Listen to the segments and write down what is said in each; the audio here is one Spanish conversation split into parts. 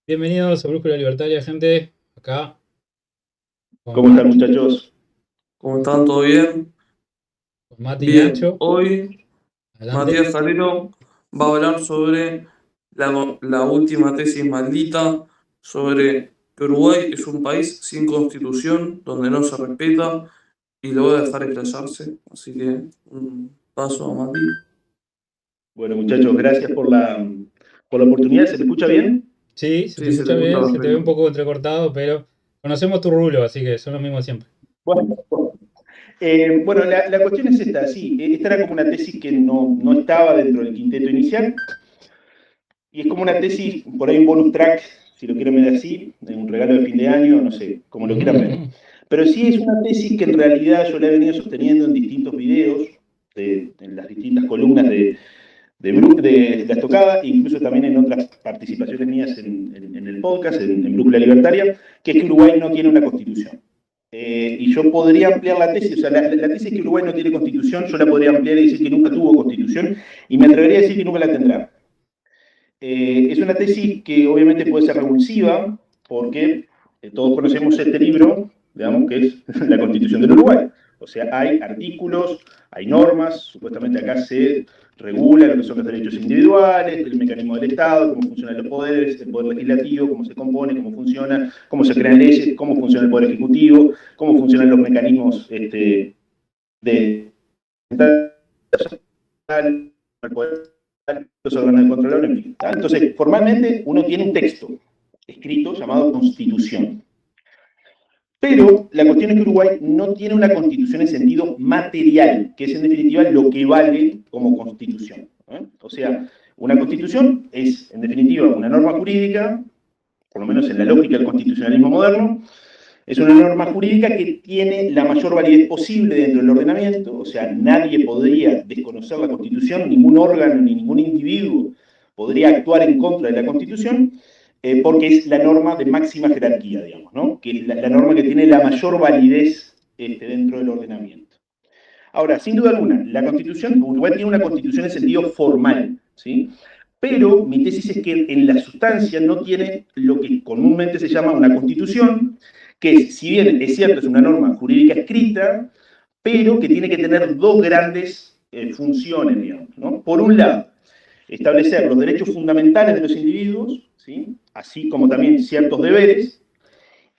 Bienvenidos a Brújula Libertaria, gente. Acá con, ¿Cómo están, muchachos? ¿Cómo están? ¿Todo bien? con Mati y Bien, Nacho. hoy Adelante. Matías Calero va a hablar sobre la última tesis maldita, sobre que Uruguay es un país sin constitución, donde no se respeta, y lo voy a dejar explayarse. Así que un paso a Mati. Bueno, muchachos, gracias por la oportunidad. ¿Se me escucha bien? Sí, se te Sí, se te escucha escucha bien, se te ve un perfecto. poco entrecortado, pero conocemos tu rulo, así que son los mismos siempre. Bueno, bueno, la cuestión es esta, sí, esta era como una tesis que no estaba dentro del quinteto inicial, y es como una tesis, por ahí un bonus track, si lo quieren ver así, un regalo de fin de año, no sé, como lo quieran ver. Pero sí es una tesis que en realidad yo la he venido sosteniendo en distintos videos, en las distintas columnas de la estocada, incluso también en otras participaciones mías en el podcast, en Brújula Libertaria, que es que Uruguay no tiene una constitución. Y yo podría ampliar la tesis, o sea, la tesis que Uruguay no tiene constitución, yo la podría ampliar y decir que nunca tuvo constitución, y me atrevería a decir que nunca la tendrá. Es una tesis que obviamente puede ser revulsiva, porque todos conocemos este libro, digamos, que es la Constitución del Uruguay. O sea, hay artículos, hay normas, supuestamente acá se regula lo que son los derechos individuales, el mecanismo del Estado, cómo funcionan los poderes, el poder legislativo, cómo se compone, cómo funciona, cómo se crean leyes, cómo funciona el poder ejecutivo, cómo funcionan los mecanismos de el poder, los órganos de control, en fin. Entonces, formalmente uno tiene un texto escrito llamado Constitución. Pero la cuestión es que Uruguay no tiene una constitución en sentido material, que es en definitiva lo que vale como constitución. O sea, una constitución es en definitiva una norma jurídica, por lo menos en la lógica del constitucionalismo moderno, es una norma jurídica que tiene la mayor validez posible dentro del ordenamiento, o sea, nadie podría desconocer la Constitución, ningún órgano ni ningún individuo podría actuar en contra de la Constitución, porque es la norma de máxima jerarquía, digamos, ¿no? Que es la norma que tiene la mayor validez dentro del ordenamiento. Ahora, sin duda alguna, la Constitución, Uruguay tiene una Constitución en sentido formal, ¿sí? Pero mi tesis es que en la sustancia no tiene lo que comúnmente se llama una Constitución, que es, si bien es cierto, es una norma jurídica escrita, pero que tiene que tener dos grandes funciones, digamos, ¿no? Por un lado, establecer los derechos fundamentales de los individuos, ¿sí? Así como también ciertos deberes,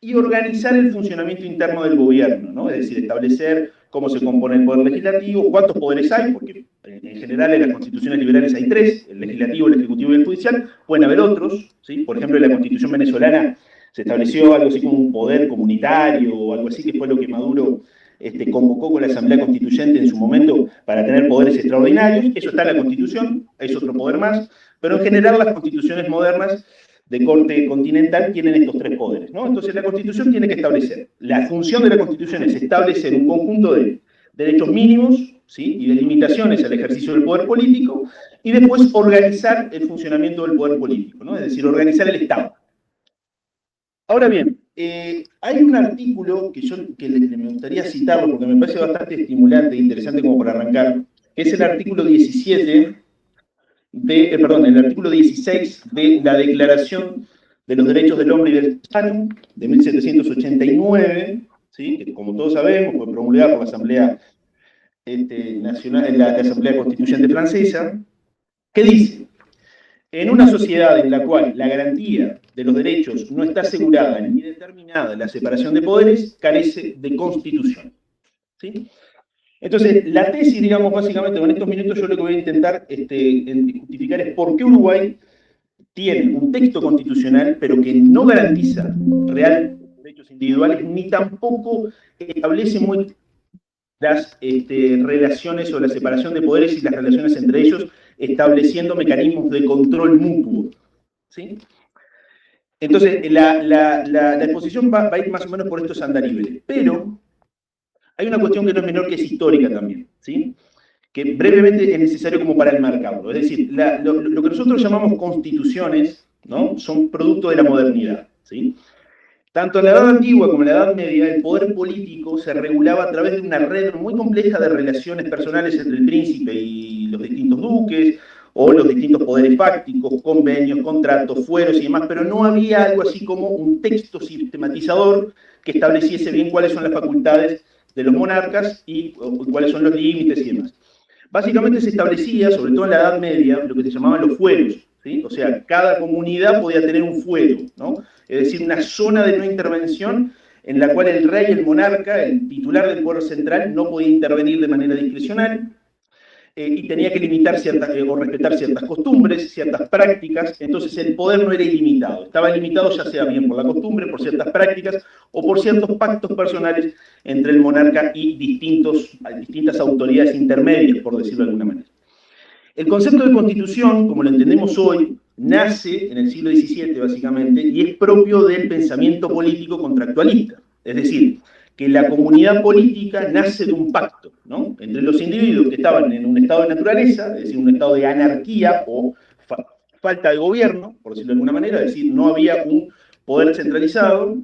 y organizar el funcionamiento interno del gobierno, ¿no? Es decir, establecer cómo se compone el poder legislativo, cuántos poderes hay, porque en general en las constituciones liberales hay tres, el legislativo, el ejecutivo y el judicial, pueden haber otros, ¿sí? Por ejemplo, en la constitución venezolana se estableció algo así como un poder comunitario o algo así, que fue lo que Maduro convocó con la Asamblea Constituyente en su momento para tener poderes extraordinarios, eso está en la Constitución, es otro poder más, pero en general las constituciones modernas de corte continental tienen estos tres poderes, ¿no? Entonces la Constitución tiene que establecer, la función de la Constitución es establecer un conjunto de derechos mínimos, ¿sí? Y de limitaciones al ejercicio del poder político, y después organizar el funcionamiento del poder político, ¿no? Es decir, organizar el Estado. Ahora bien, hay un artículo que me gustaría citarlo porque me parece bastante estimulante e interesante como para arrancar, que es el artículo 17 perdón, el artículo 16 de la Declaración de los Derechos del Hombre y del Ciudadano de 1789, ¿sí? Que como todos sabemos fue promulgada por la Asamblea Nacional, la Asamblea Constituyente Francesa, que dice: en una sociedad en la cual la garantía de los derechos no está asegurada ni determinada la separación de poderes, carece de constitución. ¿Sí? Entonces, la tesis, digamos, básicamente, en estos minutos yo lo que voy a intentar justificar es por qué Uruguay tiene un texto constitucional, pero que no garantiza real derechos individuales, ni tampoco establece muy las relaciones o la separación de poderes y las relaciones entre ellos, estableciendo mecanismos de control mutuo. ¿Sí? Entonces, la exposición va a ir más o menos por estos andariveles, pero hay una cuestión que no es menor, que es histórica también, ¿sí? Que brevemente es necesario como para enmarcarlo. Es decir, lo que nosotros llamamos constituciones, ¿no? Son producto de la modernidad, ¿sí? Tanto en la Edad Antigua como en la Edad Media, el poder político se regulaba a través de una red muy compleja de relaciones personales entre el príncipe y los distintos duques, o los distintos poderes fácticos, convenios, contratos, fueros y demás, pero no había algo así como un texto sistematizador que estableciese bien cuáles son las facultades de los monarcas y cuáles son los límites y demás. Básicamente se establecía, sobre todo en la Edad Media, lo que se llamaban los fueros, ¿sí? O sea, cada comunidad podía tener un fuero, ¿no? Es decir, una zona de no intervención en la cual el rey, el monarca, el titular del poder central, no podía intervenir de manera discrecional, y tenía que limitar ciertas, o respetar ciertas costumbres, ciertas prácticas. Entonces el poder no era ilimitado, estaba limitado ya sea bien por la costumbre, por ciertas prácticas o por ciertos pactos personales entre el monarca y distintas autoridades intermedias, por decirlo de alguna manera. El concepto de constitución, como lo entendemos hoy, nace en el siglo XVII básicamente y es propio del pensamiento político contractualista. Es decir, que la comunidad política nace de un pacto, ¿no?, entre los individuos que estaban en un estado de naturaleza, es decir, un estado de anarquía o falta de gobierno, por decirlo de alguna manera, es decir, no había un poder centralizado,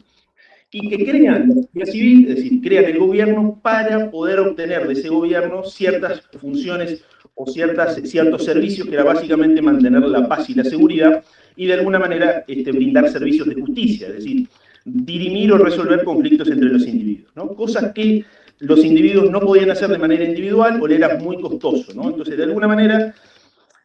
y que crean la sociedad civil, es decir, crean el gobierno para poder obtener de ese gobierno ciertas funciones o ciertos servicios que era básicamente mantener la paz y la seguridad y de alguna manera brindar servicios de justicia, es decir, dirimir o resolver conflictos entre los individuos, ¿no? Cosas que los individuos no podían hacer de manera individual o le era muy costoso, ¿no? Entonces, de alguna manera,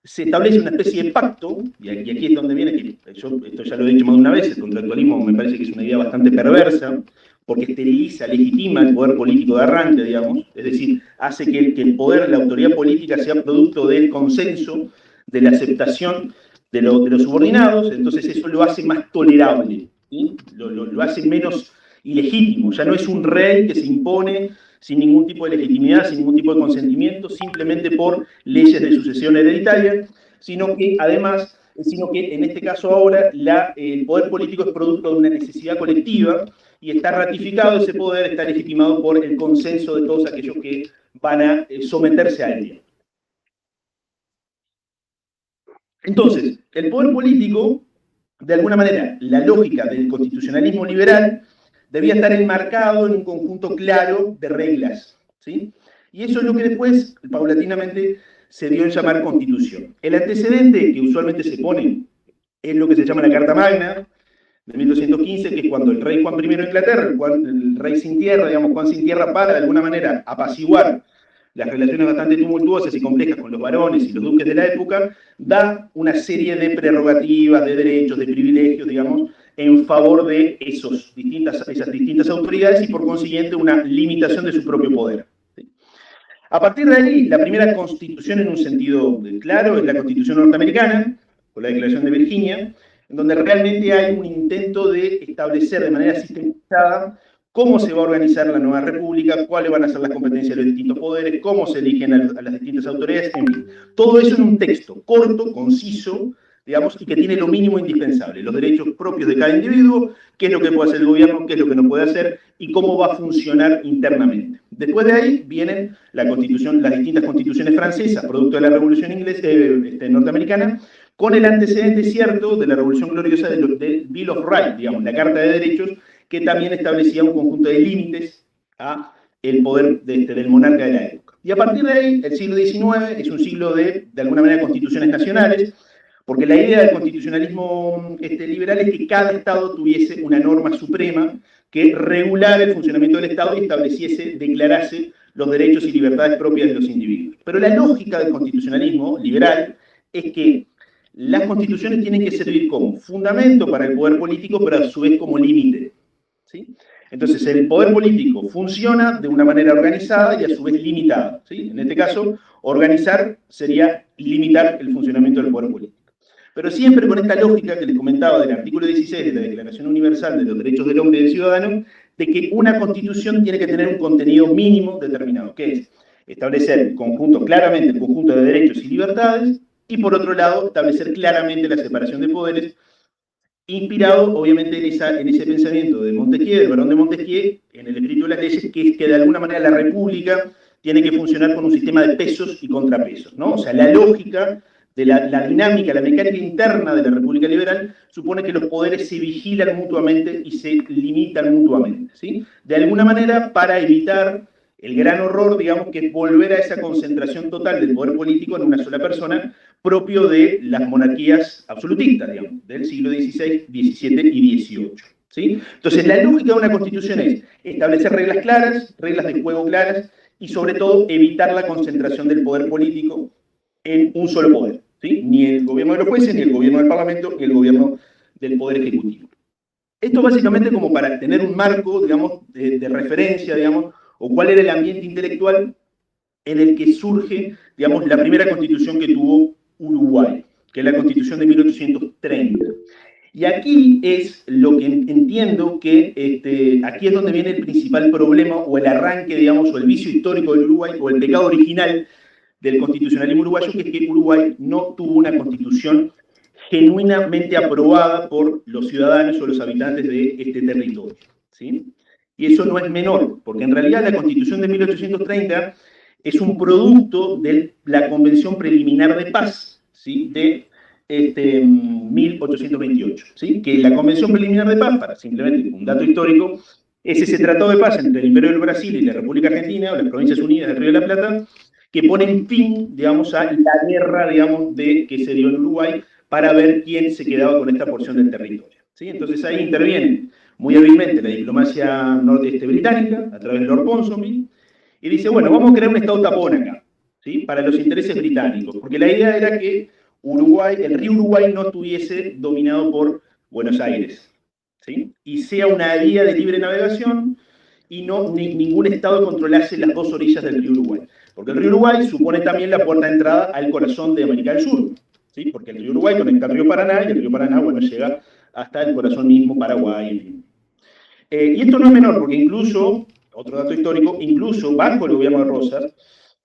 se establece una especie de pacto, y aquí es donde viene, que yo esto ya lo he dicho más de una vez, el contractualismo me parece que es una idea bastante perversa, porque esteriliza, legitima el poder político de arranque, digamos, es decir, hace que el poder, la autoridad política sea producto del consenso, de la aceptación de los subordinados, entonces eso lo hace más tolerable, ¿sí? Lo hace menos ilegítimo, ya no es un rey que se impone sin ningún tipo de legitimidad, sin ningún tipo de consentimiento, simplemente por leyes de sucesión hereditaria, sino que además, en este caso ahora, el poder político es producto de una necesidad colectiva y está ratificado ese poder, está legitimado por el consenso de todos aquellos que van a someterse a él. Entonces, el poder político, de alguna manera, la lógica del constitucionalismo liberal debía estar enmarcado en un conjunto claro de reglas, ¿sí? Y eso es lo que después, paulatinamente, se dio en llamar Constitución. El antecedente que usualmente se pone es lo que se llama la Carta Magna de 1215, que es cuando el rey Juan I de Inglaterra, el rey sin tierra, digamos, Juan sin tierra, para de alguna manera apaciguar las relaciones bastante tumultuosas y complejas con los varones y los duques de la época, da una serie de prerrogativas, de derechos, de privilegios, digamos, en favor de esas distintas autoridades y por consiguiente una limitación de su propio poder. A partir de ahí, la primera constitución en un sentido claro es la Constitución norteamericana, con la Declaración de Virginia, en donde realmente hay un intento de establecer de manera sistematizada cómo se va a organizar la nueva república, cuáles van a ser las competencias de los distintos poderes, cómo se eligen a las distintas autoridades, en fin. Todo eso en un texto corto, conciso, digamos, y que tiene lo mínimo indispensable, los derechos propios de cada individuo, qué es lo que puede hacer el gobierno, qué es lo que no puede hacer, y cómo va a funcionar internamente. Después de ahí vienen las distintas constituciones francesas, producto de la Revolución norteamericana, con el antecedente cierto de la Revolución Gloriosa del Bill of Rights, digamos, la Carta de Derechos, que también establecía un conjunto de límites a el poder del monarca de la época. Y a partir de ahí, el siglo XIX es un siglo de alguna manera, constituciones nacionales, porque la idea del constitucionalismo liberal es que cada Estado tuviese una norma suprema que regulara el funcionamiento del Estado y declarase los derechos y libertades propias de los individuos. Pero la lógica del constitucionalismo liberal es que las constituciones tienen que servir como fundamento para el poder político, pero a su vez como límite, ¿sí? Entonces, el poder político funciona de una manera organizada y a su vez limitada, ¿sí? En este caso, organizar sería limitar el funcionamiento del poder político. Pero siempre con esta lógica que les comentaba del artículo 16 de la Declaración Universal de los Derechos del Hombre y del Ciudadano, de que una constitución tiene que tener un contenido mínimo determinado, que es establecer claramente el conjunto de derechos y libertades, y por otro lado, establecer claramente la separación de poderes, inspirado obviamente en ese pensamiento de Montesquieu, del barón de Montesquieu, en el espíritu de las leyes, que es que de alguna manera la república tiene que funcionar con un sistema de pesos y contrapesos, ¿no? O sea, la lógica de la dinámica, la mecánica interna de la república liberal supone que los poderes se vigilan mutuamente y se limitan mutuamente, ¿sí? De alguna manera para evitar el gran horror, digamos, que es volver a esa concentración total del poder político en una sola persona, propio de las monarquías absolutistas, digamos, del siglo XVI, XVII y XVIII. ¿Sí? Entonces, la lógica de una constitución es establecer reglas claras, reglas de juego claras, y sobre todo evitar la concentración del poder político en un solo poder. ¿Sí? Ni el gobierno de los jueces, ni el gobierno del Parlamento, ni el gobierno del Poder Ejecutivo. Esto básicamente como para tener un marco, digamos, de referencia, digamos, o cuál era el ambiente intelectual en el que surge, digamos, la primera constitución que tuvo Uruguay, que es la constitución de 1830. Y aquí es lo que entiendo que aquí es donde viene el principal problema o el arranque, digamos, o el vicio histórico del Uruguay, o el pecado original del constitucionalismo uruguayo, que es que Uruguay no tuvo una constitución genuinamente aprobada por los ciudadanos o los habitantes de este territorio. ¿Sí? Y eso no es menor, porque en realidad la Constitución de 1830 es un producto de la Convención Preliminar de Paz, ¿sí? De 1828, ¿sí? Que la Convención Preliminar de Paz, para simplemente un dato histórico, es ese tratado de paz entre el Imperio del Brasil y la República Argentina, o las Provincias Unidas del Río de la Plata, que ponen fin, digamos, a la guerra, digamos, que se dio en Uruguay para ver quién se quedaba con esta porción del territorio. ¿Sí? Entonces ahí interviene muy hábilmente la diplomacia británica, a través de Lord Ponsonby, y dice, bueno, vamos a crear un estado tapón acá, ¿sí? Para los intereses británicos, porque la idea era que Uruguay, el río Uruguay no estuviese dominado por Buenos Aires, ¿sí? Y sea una vía de libre navegación y ningún estado controlase las dos orillas del río Uruguay. Porque el río Uruguay supone también la puerta de entrada al corazón de América del Sur, ¿sí? Porque el río Uruguay conecta al río Paraná y el río Paraná, bueno, llega hasta el corazón mismo, Paraguay, en fin. Y esto no es menor, porque incluso, otro dato histórico, incluso bajo el gobierno de Rosas,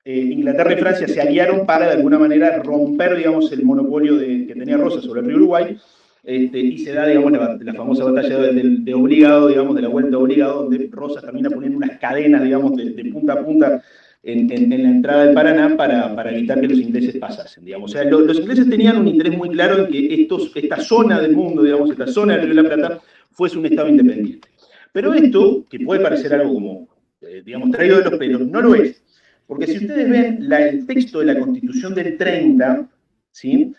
Inglaterra y Francia se aliaron para de alguna manera romper, digamos, el monopolio que tenía Rosas sobre el río Uruguay, y se da, digamos, la famosa batalla de Obligado, digamos, de la vuelta de Obligado, donde Rosas termina poniendo unas cadenas, digamos, de punta a punta en la entrada del Paraná para evitar que los ingleses pasasen, digamos. O sea, los ingleses tenían un interés muy claro en que esta zona del mundo, digamos, esta zona del Río de la Plata, fuese un estado independiente. Pero esto, que puede parecer algo como, digamos, traído de los pelos, no lo es. Porque si ustedes ven el texto de la Constitución del 30, ¿sí?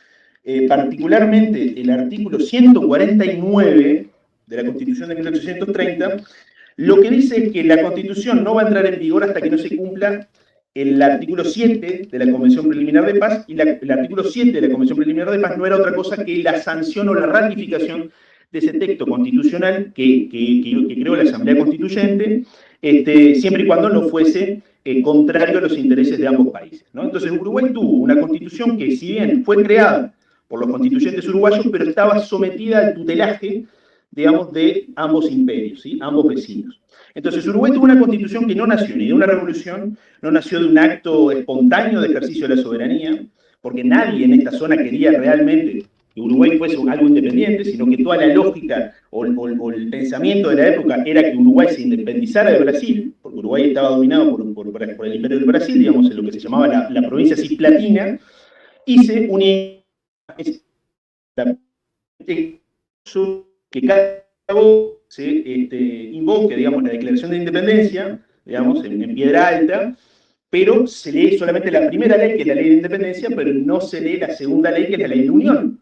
Particularmente el artículo 149 de la Constitución de 1830, lo que dice es que la Constitución no va a entrar en vigor hasta que no se cumpla el artículo 7 de la Convención Preliminar de Paz, y el artículo 7 de la Convención Preliminar de Paz no era otra cosa que la sanción o la ratificación de ese texto constitucional que creó la Asamblea Constituyente, siempre y cuando no fuese contrario a los intereses de ambos países, ¿no? Entonces Uruguay tuvo una constitución que, si bien fue creada por los constituyentes uruguayos, pero estaba sometida al tutelaje, digamos, de ambos imperios, ¿sí? Ambos vecinos. Entonces Uruguay tuvo una constitución que no nació ni de una revolución, no nació de un acto espontáneo de ejercicio de la soberanía, porque nadie en esta zona quería realmente que Uruguay fuese algo independiente, sino que toda la lógica o el pensamiento de la época era que Uruguay se independizara de Brasil, porque Uruguay estaba dominado por el Imperio del Brasil, digamos, en lo que se llamaba la provincia cisplatina, y se unía que cada se invoque, digamos, la declaración de independencia, digamos, en piedra alta, pero se lee solamente la primera ley, que es la ley de independencia, pero no se lee la segunda ley, que es la ley de unión,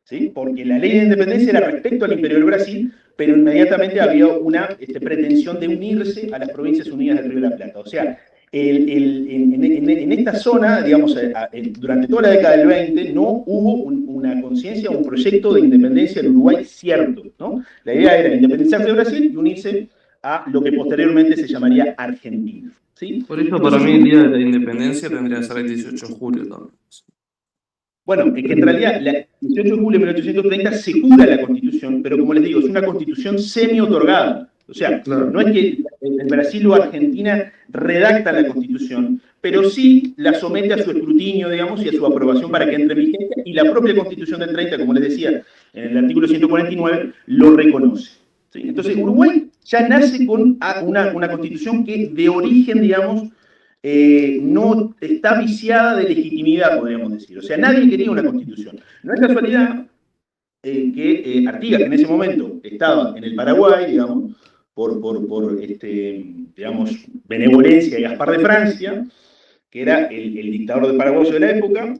¿sí? Porque la ley de independencia era respecto al Imperio del Brasil, pero inmediatamente había una pretensión de unirse a las Provincias Unidas del Río de la Plata. O sea, en esta zona, digamos, durante toda la década del 20, no hubo una conciencia, un proyecto de independencia del Uruguay cierto, ¿no? La idea era independizarse de Brasil y unirse a lo que posteriormente se llamaría Argentina, ¿sí? Por eso, para mí, el día de la independencia tendría que ser el 18 de julio también. Bueno, es que en realidad, el 18 de julio de 1830 se jura la Constitución, pero como les digo, es una Constitución semi-otorgada. O sea, claro, no es que el Brasil o Argentina redactan la Constitución, pero sí la somete a su escrutinio, digamos, y a su aprobación para que entre en vigencia, y la propia Constitución del 30, como les decía, en el artículo 149, lo reconoce. ¿Sí? Entonces, Uruguay ya nace con una Constitución que de origen, digamos, no está viciada de legitimidad, podríamos decir. O sea, nadie quería una constitución. No es casualidad que Artigas, que en ese momento estaba en el Paraguay, digamos, digamos, benevolencia de Gaspar de Francia, que era el dictador de paraguayo de la época,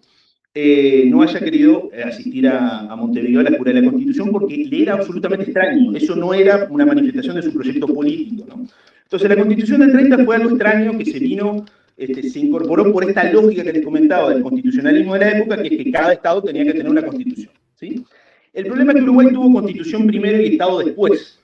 no haya querido asistir a Montevideo a la lectura de la Constitución porque le era absolutamente extraño. Eso no era una manifestación de su proyecto político, ¿no? Entonces la Constitución del 30 fue algo extraño que se vino, se incorporó por esta lógica que les comentaba del constitucionalismo de la época, que es que cada Estado tenía que tener una Constitución, ¿sí? El problema es que Uruguay tuvo Constitución primero y Estado después,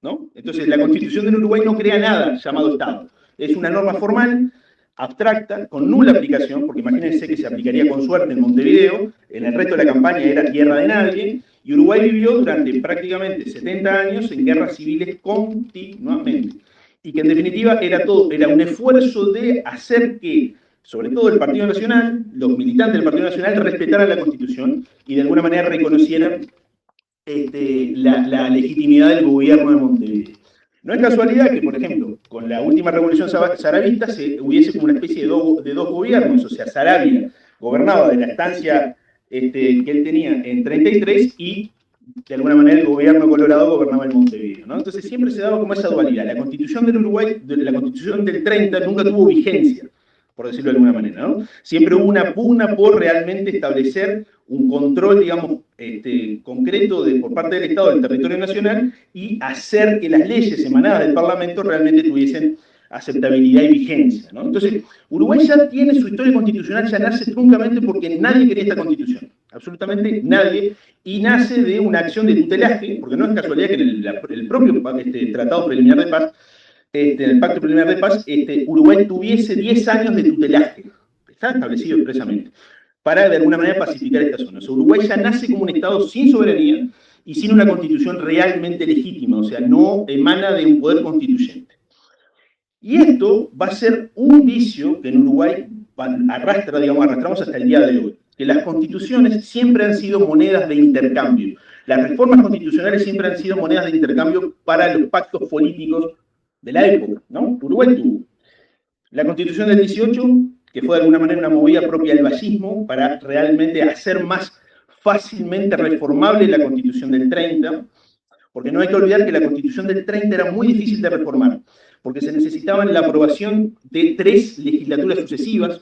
¿no? Entonces la Constitución del Uruguay no crea nada llamado Estado. Es una norma formal, abstracta, con nula aplicación, porque imagínense que se aplicaría con suerte en Montevideo, en el resto de la campaña era tierra de nadie, y Uruguay vivió durante prácticamente 70 años en guerras civiles continuamente. Y que en definitiva era un esfuerzo de hacer que, sobre todo el Partido Nacional, los militantes del Partido Nacional respetaran la Constitución y de alguna manera reconocieran la legitimidad del gobierno de Montevideo. No es casualidad que, por ejemplo, con la última revolución sarabista se hubiese como una especie de dos gobiernos, o sea, Saravia gobernaba de la estancia que él tenía en 33 y de alguna manera el gobierno colorado gobernaba en Montevideo, ¿no? Entonces siempre se daba como esa dualidad. La Constitución del Uruguay, la Constitución del 30 nunca tuvo vigencia, por decirlo de alguna manera, ¿no? Siempre hubo una pugna por realmente establecer un control, digamos, concreto por parte del Estado del territorio nacional y hacer que las leyes emanadas del Parlamento realmente tuviesen aceptabilidad y vigencia, ¿no? Entonces, Uruguay ya tiene su historia constitucional, ya nace truncamente porque nadie quería esta constitución, absolutamente nadie, y nace de una acción de tutelaje, porque no es casualidad que en el propio Tratado Preliminar de Paz, el Pacto Preliminar de Paz, Uruguay tuviese 10 años de tutelaje, está establecido expresamente, para de alguna manera pacificar esta zona. O sea, Uruguay ya nace como un Estado sin soberanía y sin una constitución realmente legítima, o sea, no emana de un poder constituyente. Y esto va a ser un vicio que en Uruguay arrastramos hasta el día de hoy, que las constituciones siempre han sido monedas de intercambio. Las reformas constitucionales siempre han sido monedas de intercambio para los pactos políticos de la época, ¿no? Uruguay tuvo la Constitución del 18, que fue de alguna manera una movida propia del vallismo para realmente hacer más fácilmente reformable la Constitución del 30, porque no hay que olvidar que la Constitución del 30 era muy difícil de reformar, porque se necesitaba la aprobación de 3 legislaturas sucesivas,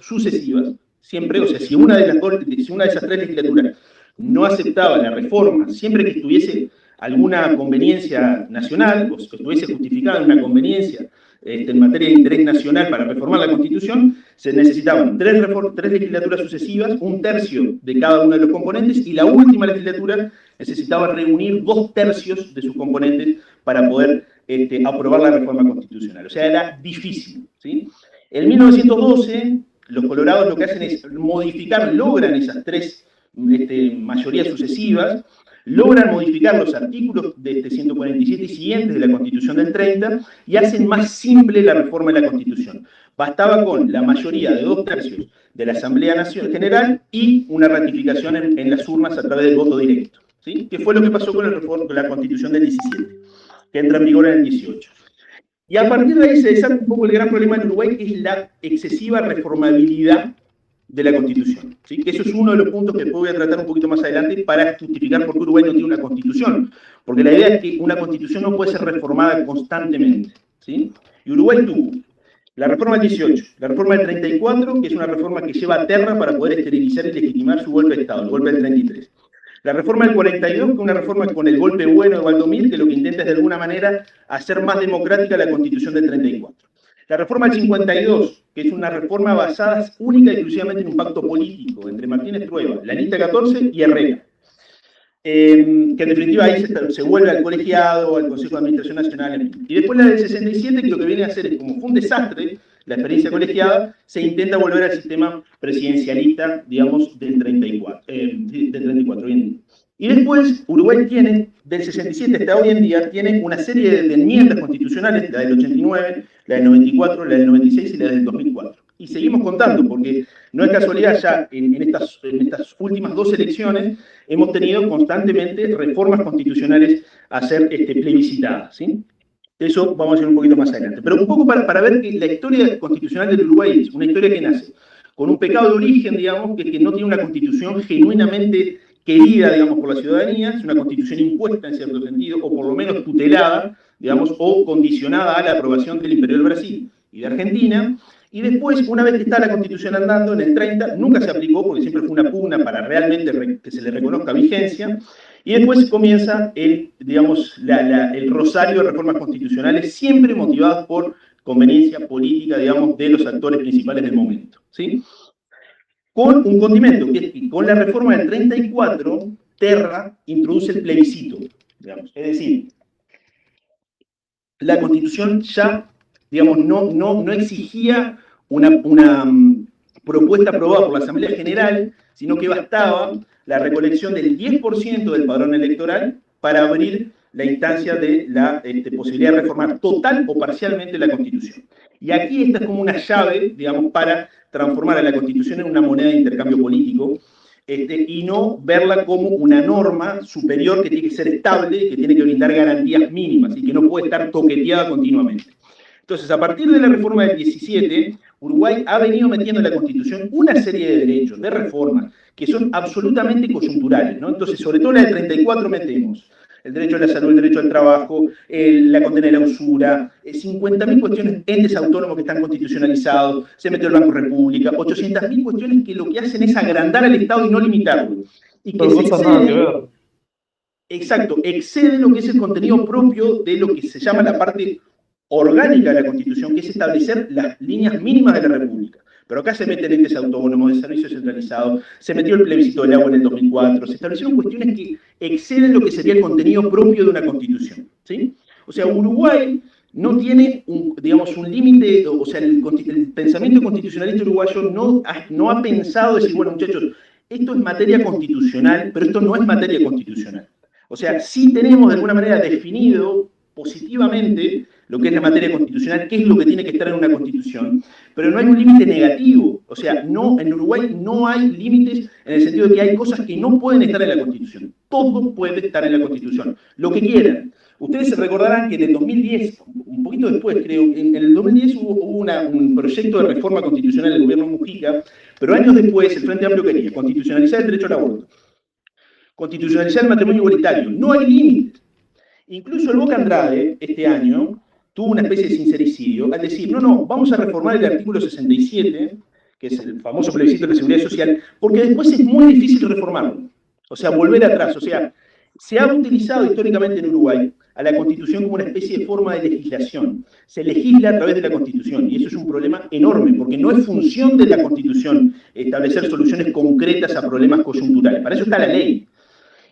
siempre, o sea, si una de esas 3 legislaturas no aceptaba la reforma, siempre que estuviese alguna conveniencia nacional, o que estuviese justificada una conveniencia en materia de interés nacional para reformar la Constitución, se necesitaban 3 legislaturas sucesivas, 1/3 de cada uno de los componentes, y la última legislatura necesitaba reunir 2/3 de sus componentes para poder aprobar la reforma constitucional. O sea, era difícil, ¿sí? En 1912, los colorados lo que hacen es logran esas 3 mayorías sucesivas, logran modificar los artículos de 147 y siguientes de la Constitución del 30 y hacen más simple la reforma de la Constitución. Bastaba con la mayoría de 2/3 de la Asamblea Nacional General y una ratificación en las urnas a través del voto directo, ¿sí? Que fue lo que pasó con la Constitución del 17, que entra en vigor en el 18. Y a partir de ahí se desata un poco el gran problema en Uruguay, que es la excesiva reformabilidad de la Constitución, ¿sí? Que eso es uno de los puntos que voy a tratar un poquito más adelante para justificar por qué Uruguay no tiene una Constitución. Porque la idea es que una Constitución no puede ser reformada constantemente, ¿sí? Y Uruguay tuvo la reforma del 18, la reforma del 34, que es una reforma que lleva a terra para poder esterilizar y legitimar su golpe de Estado, el golpe del 33. La reforma del 42, que es una reforma con el golpe bueno de Valdomir, que lo que intenta es de alguna manera hacer más democrática la Constitución del 34. La reforma del 52, que es una reforma basada única y exclusivamente en un pacto político entre Martínez Trueba, la lista 14 y Herrera. Que en definitiva ahí se vuelve al colegiado, al Consejo de Administración Nacional, en fin. Y después la del 67, que lo que viene a hacer es, como fue un desastre la experiencia colegiada, se intenta volver al sistema presidencialista, digamos, del 34. Bien. Y después, Uruguay tiene, del 67 hasta hoy en día, tiene una serie de enmiendas constitucionales, la del 89, la del 94, la del 96 y la del 2004. Y seguimos contando, porque no es casualidad, ya en estas últimas 2 elecciones hemos tenido constantemente reformas constitucionales a ser plebiscitadas, ¿sí? Eso vamos a ir un poquito más adelante. Pero un poco para ver que la historia constitucional del Uruguay es una historia que nace con un pecado de origen, digamos, que no tiene una constitución genuinamente querida, digamos, por la ciudadanía, es una constitución impuesta en cierto sentido, o por lo menos tutelada, digamos, o condicionada a la aprobación del Imperio del Brasil y de Argentina, Y después, una vez que está la Constitución andando, en el 30, nunca se aplicó, porque siempre fue una pugna para realmente que se le reconozca vigencia, y después comienza digamos, el rosario de reformas constitucionales, siempre motivadas por conveniencia política, digamos, de los actores principales del momento, ¿sí? Con un condimento, que es que con la reforma del 34, Terra introduce el plebiscito, digamos, es decir, la Constitución ya, digamos, no exigía una propuesta aprobada por la Asamblea General, sino que bastaba la recolección del 10% del padrón electoral para abrir la instancia de la posibilidad de reformar total o parcialmente la Constitución. Y aquí esta es como una llave, digamos, para transformar a la Constitución en una moneda de intercambio político, y no verla como una norma superior que tiene que ser estable, que tiene que brindar garantías mínimas y que no puede estar toqueteada continuamente. Entonces, a partir de la reforma del 17, Uruguay ha venido metiendo en la Constitución una serie de derechos, de reformas, que son absolutamente coyunturales, ¿no? Entonces, sobre todo la del 34 metemos el derecho a la salud, el derecho al trabajo, la condena de la usura, 50.000 cuestiones, entes autónomos que están constitucionalizados, se metió el Banco República, 800.000 cuestiones que lo que hacen es agrandar al Estado y no limitarlo. Y que se excede, exacto, excede lo que es el contenido propio de lo que se llama la parte orgánica de la Constitución, que es establecer las líneas mínimas de la República. Pero acá se meten entes autónomos, de servicios centralizados, se metió el plebiscito del agua en el 2004, se establecieron cuestiones que exceden lo que sería el contenido propio de una Constitución, ¿sí? O sea, Uruguay no tiene, digamos, un límite, o sea, el pensamiento constitucionalista uruguayo no ha pensado decir, bueno, muchachos, esto es materia constitucional, pero esto no es materia constitucional. O sea, sí tenemos de alguna manera definido positivamente lo que es la materia constitucional, qué es lo que tiene que estar en una constitución, pero no hay un límite negativo. O sea, en Uruguay no hay límites en el sentido de que hay cosas que no pueden estar en la Constitución. Todo puede estar en la Constitución, lo que quieran. Ustedes se recordarán que en el 2010, un poquito después creo, en el 2010 hubo un proyecto de reforma constitucional del gobierno Mujica, pero años después el Frente Amplio quería constitucionalizar el derecho al aborto, constitucionalizar el matrimonio igualitario. No hay límites. Incluso el Boca Andrade, este año, tuvo una especie de sincericidio al decir, no, vamos a reformar el artículo 67, que es el famoso plebiscito de la seguridad social, porque después es muy difícil reformarlo. O sea, volver atrás. O sea, se ha utilizado históricamente en Uruguay a la Constitución como una especie de forma de legislación. Se legisla a través de la Constitución, y eso es un problema enorme, porque no es función de la Constitución establecer soluciones concretas a problemas coyunturales. Para eso está la ley.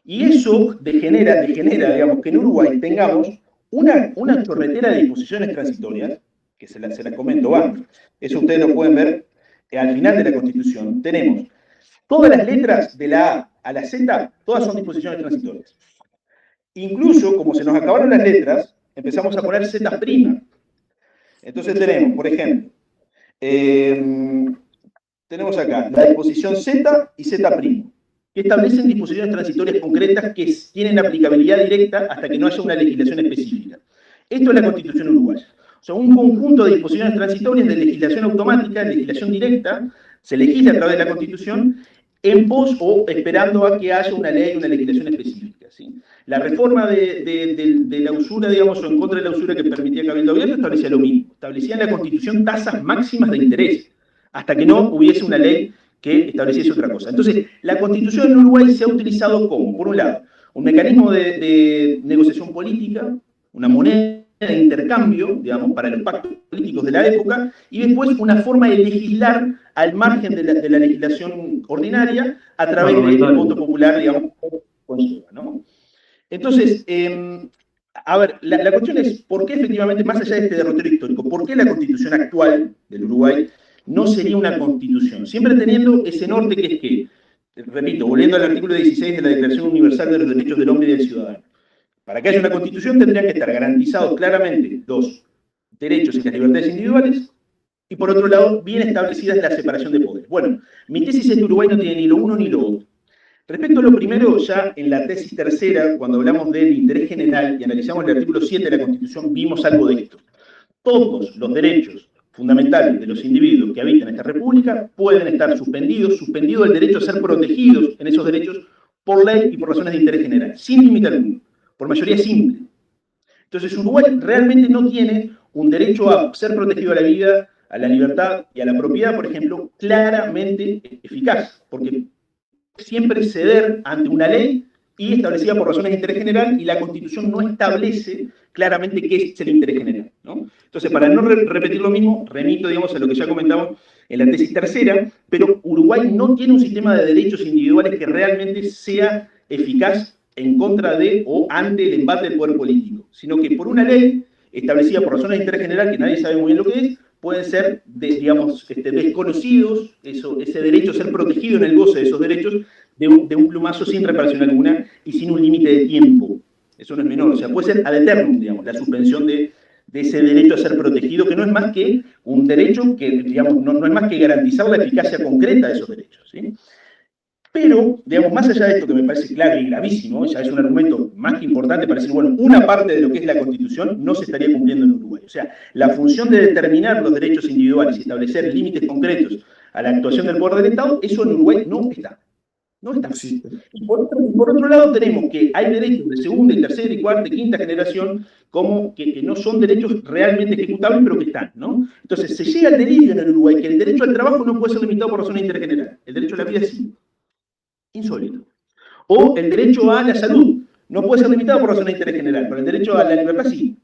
Y eso degenera, digamos, que en Uruguay tengamos una chorretera de disposiciones transitorias, que se las comento, eso ustedes lo pueden ver al final de la Constitución. Tenemos todas las letras de la A a la Z, todas son disposiciones transitorias. Incluso, como se nos acabaron las letras, empezamos a poner Z'. Entonces tenemos, por ejemplo, tenemos acá la disposición Z y Z', que establecen disposiciones transitorias concretas que tienen aplicabilidad directa hasta que no haya una legislación específica. Esto es la Constitución uruguaya. O sea, un conjunto de disposiciones transitorias de legislación automática, legislación directa, se legisla a través de la Constitución en pos o esperando a que haya una ley, una legislación específica, ¿sí? La reforma de la usura, digamos, o en contra de la usura que permitía Cabildo Abierto, establecía lo mismo. Establecía en la Constitución tasas máximas de interés, hasta que no hubiese una ley que estableciese otra cosa. Entonces, la Constitución en Uruguay se ha utilizado como, por un lado, un mecanismo de negociación política, una moneda de intercambio, digamos, para los pactos políticos de la época, y después una forma de legislar al margen de la legislación ordinaria a través del voto popular, digamos, ¿no? Entonces, a ver, la cuestión es, ¿por qué efectivamente, más allá de este derrotero histórico, por qué la Constitución actual del Uruguay no sería una Constitución? Siempre teniendo ese norte que es que, repito, volviendo al artículo 16 de la Declaración Universal de los Derechos del Hombre y del Ciudadano, para que haya una Constitución tendrían que estar garantizados claramente los derechos y las libertades individuales, y por otro lado, bien establecida la separación de poderes. Bueno, mi tesis es que Uruguay no tiene ni lo uno ni lo otro. Respecto a lo primero, ya en la tesis tercera, cuando hablamos del interés general y analizamos el artículo 7 de la Constitución, vimos algo de esto. Todos los derechos fundamentales de los individuos que habitan esta república pueden estar suspendido el derecho a ser protegidos en esos derechos por ley y por razones de interés general, sin límite alguno, por mayoría simple. Entonces, Uruguay realmente no tiene un derecho a ser protegido a la vida, a la libertad y a la propiedad, por ejemplo, claramente eficaz, porque siempre ceder ante una ley y establecida por razones de interés general, y la Constitución no establece claramente qué es el interés general, ¿no? Entonces, para no repetir lo mismo, remito, digamos, a lo que ya comentamos en la tesis tercera, pero Uruguay no tiene un sistema de derechos individuales que realmente sea eficaz en contra de o ante el embate del poder político, sino que por una ley establecida por razones de interés general, que nadie sabe muy bien lo que es, pueden ser, digamos, desconocidos, ese derecho a ser protegido en el goce de esos derechos de un plumazo sin reparación alguna y sin un límite de tiempo. Eso no es menor, o sea, puede ser ad eternum, digamos, la suspensión de ese derecho a ser protegido, que no es más que un derecho que, digamos, no es más que garantizar la eficacia concreta de esos derechos, ¿sí? Pero, digamos, más allá de esto que me parece claro y gravísimo, ya es un argumento más que importante para decir, bueno, una parte de lo que es la Constitución no se estaría cumpliendo en Uruguay. O sea, la función de determinar los derechos individuales y establecer límites concretos a la actuación del poder del Estado, eso en Uruguay no está. No está. Y por otro lado tenemos que hay derechos de segunda, y tercera, y cuarta, y quinta generación como que no son derechos realmente ejecutables, pero que están, ¿no? Entonces, se llega al delirio en el Uruguay que el derecho al trabajo no puede ser limitado por razones de interés general. El derecho a la vida sí. Insólito. O el derecho a la salud no puede ser limitado por razones de interés general, pero el derecho a la libertad sí.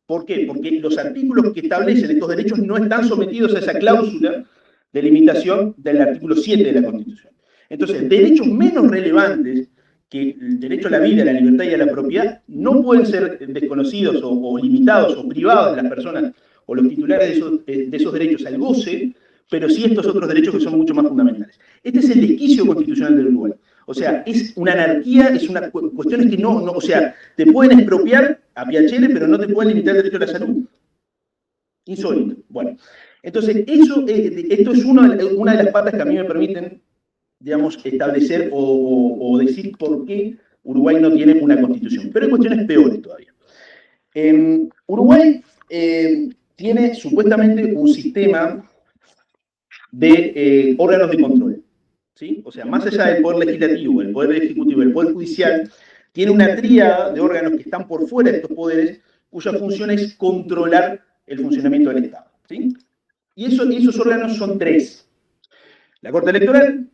¿Por qué? Porque los artículos que establecen estos derechos no están sometidos a esa cláusula de limitación del artículo 7 de la Constitución. Entonces, derechos menos relevantes que el derecho a la vida, a la libertad y a la propiedad no pueden ser desconocidos o limitados o privados de las personas o los titulares de esos derechos al goce, pero sí estos otros derechos que son mucho más fundamentales. Este es el desquicio constitucional del Uruguay. O sea, es una anarquía, es una cuestiones que o sea, te pueden expropiar a Piachele, pero no te pueden limitar el derecho a la salud. Insólito. Bueno, entonces, esto es una de las patas que a mí me permiten, digamos, establecer o decir por qué Uruguay no tiene una constitución. Pero hay cuestiones peores todavía. Uruguay tiene supuestamente un sistema de órganos de control, ¿sí? O sea, más allá del poder legislativo, el poder ejecutivo, el poder judicial, tiene una tríada de órganos que están por fuera de estos poderes, cuya función es controlar el funcionamiento del Estado, ¿sí? Y esos órganos son tres: la Corte Electoral,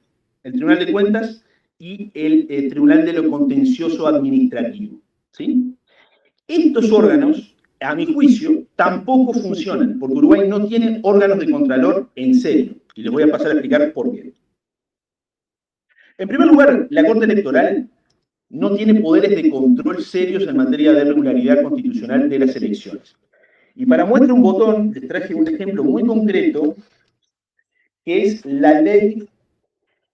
el Tribunal de Cuentas y el Tribunal de lo Contencioso Administrativo, ¿sí? Estos órganos, a mi juicio, tampoco funcionan, porque Uruguay no tiene órganos de contralor en serio. Y les voy a pasar a explicar por qué. En primer lugar, la Corte Electoral no tiene poderes de control serios en materia de regularidad constitucional de las elecciones. Y para muestra un botón, les traje un ejemplo muy concreto, que es la ley,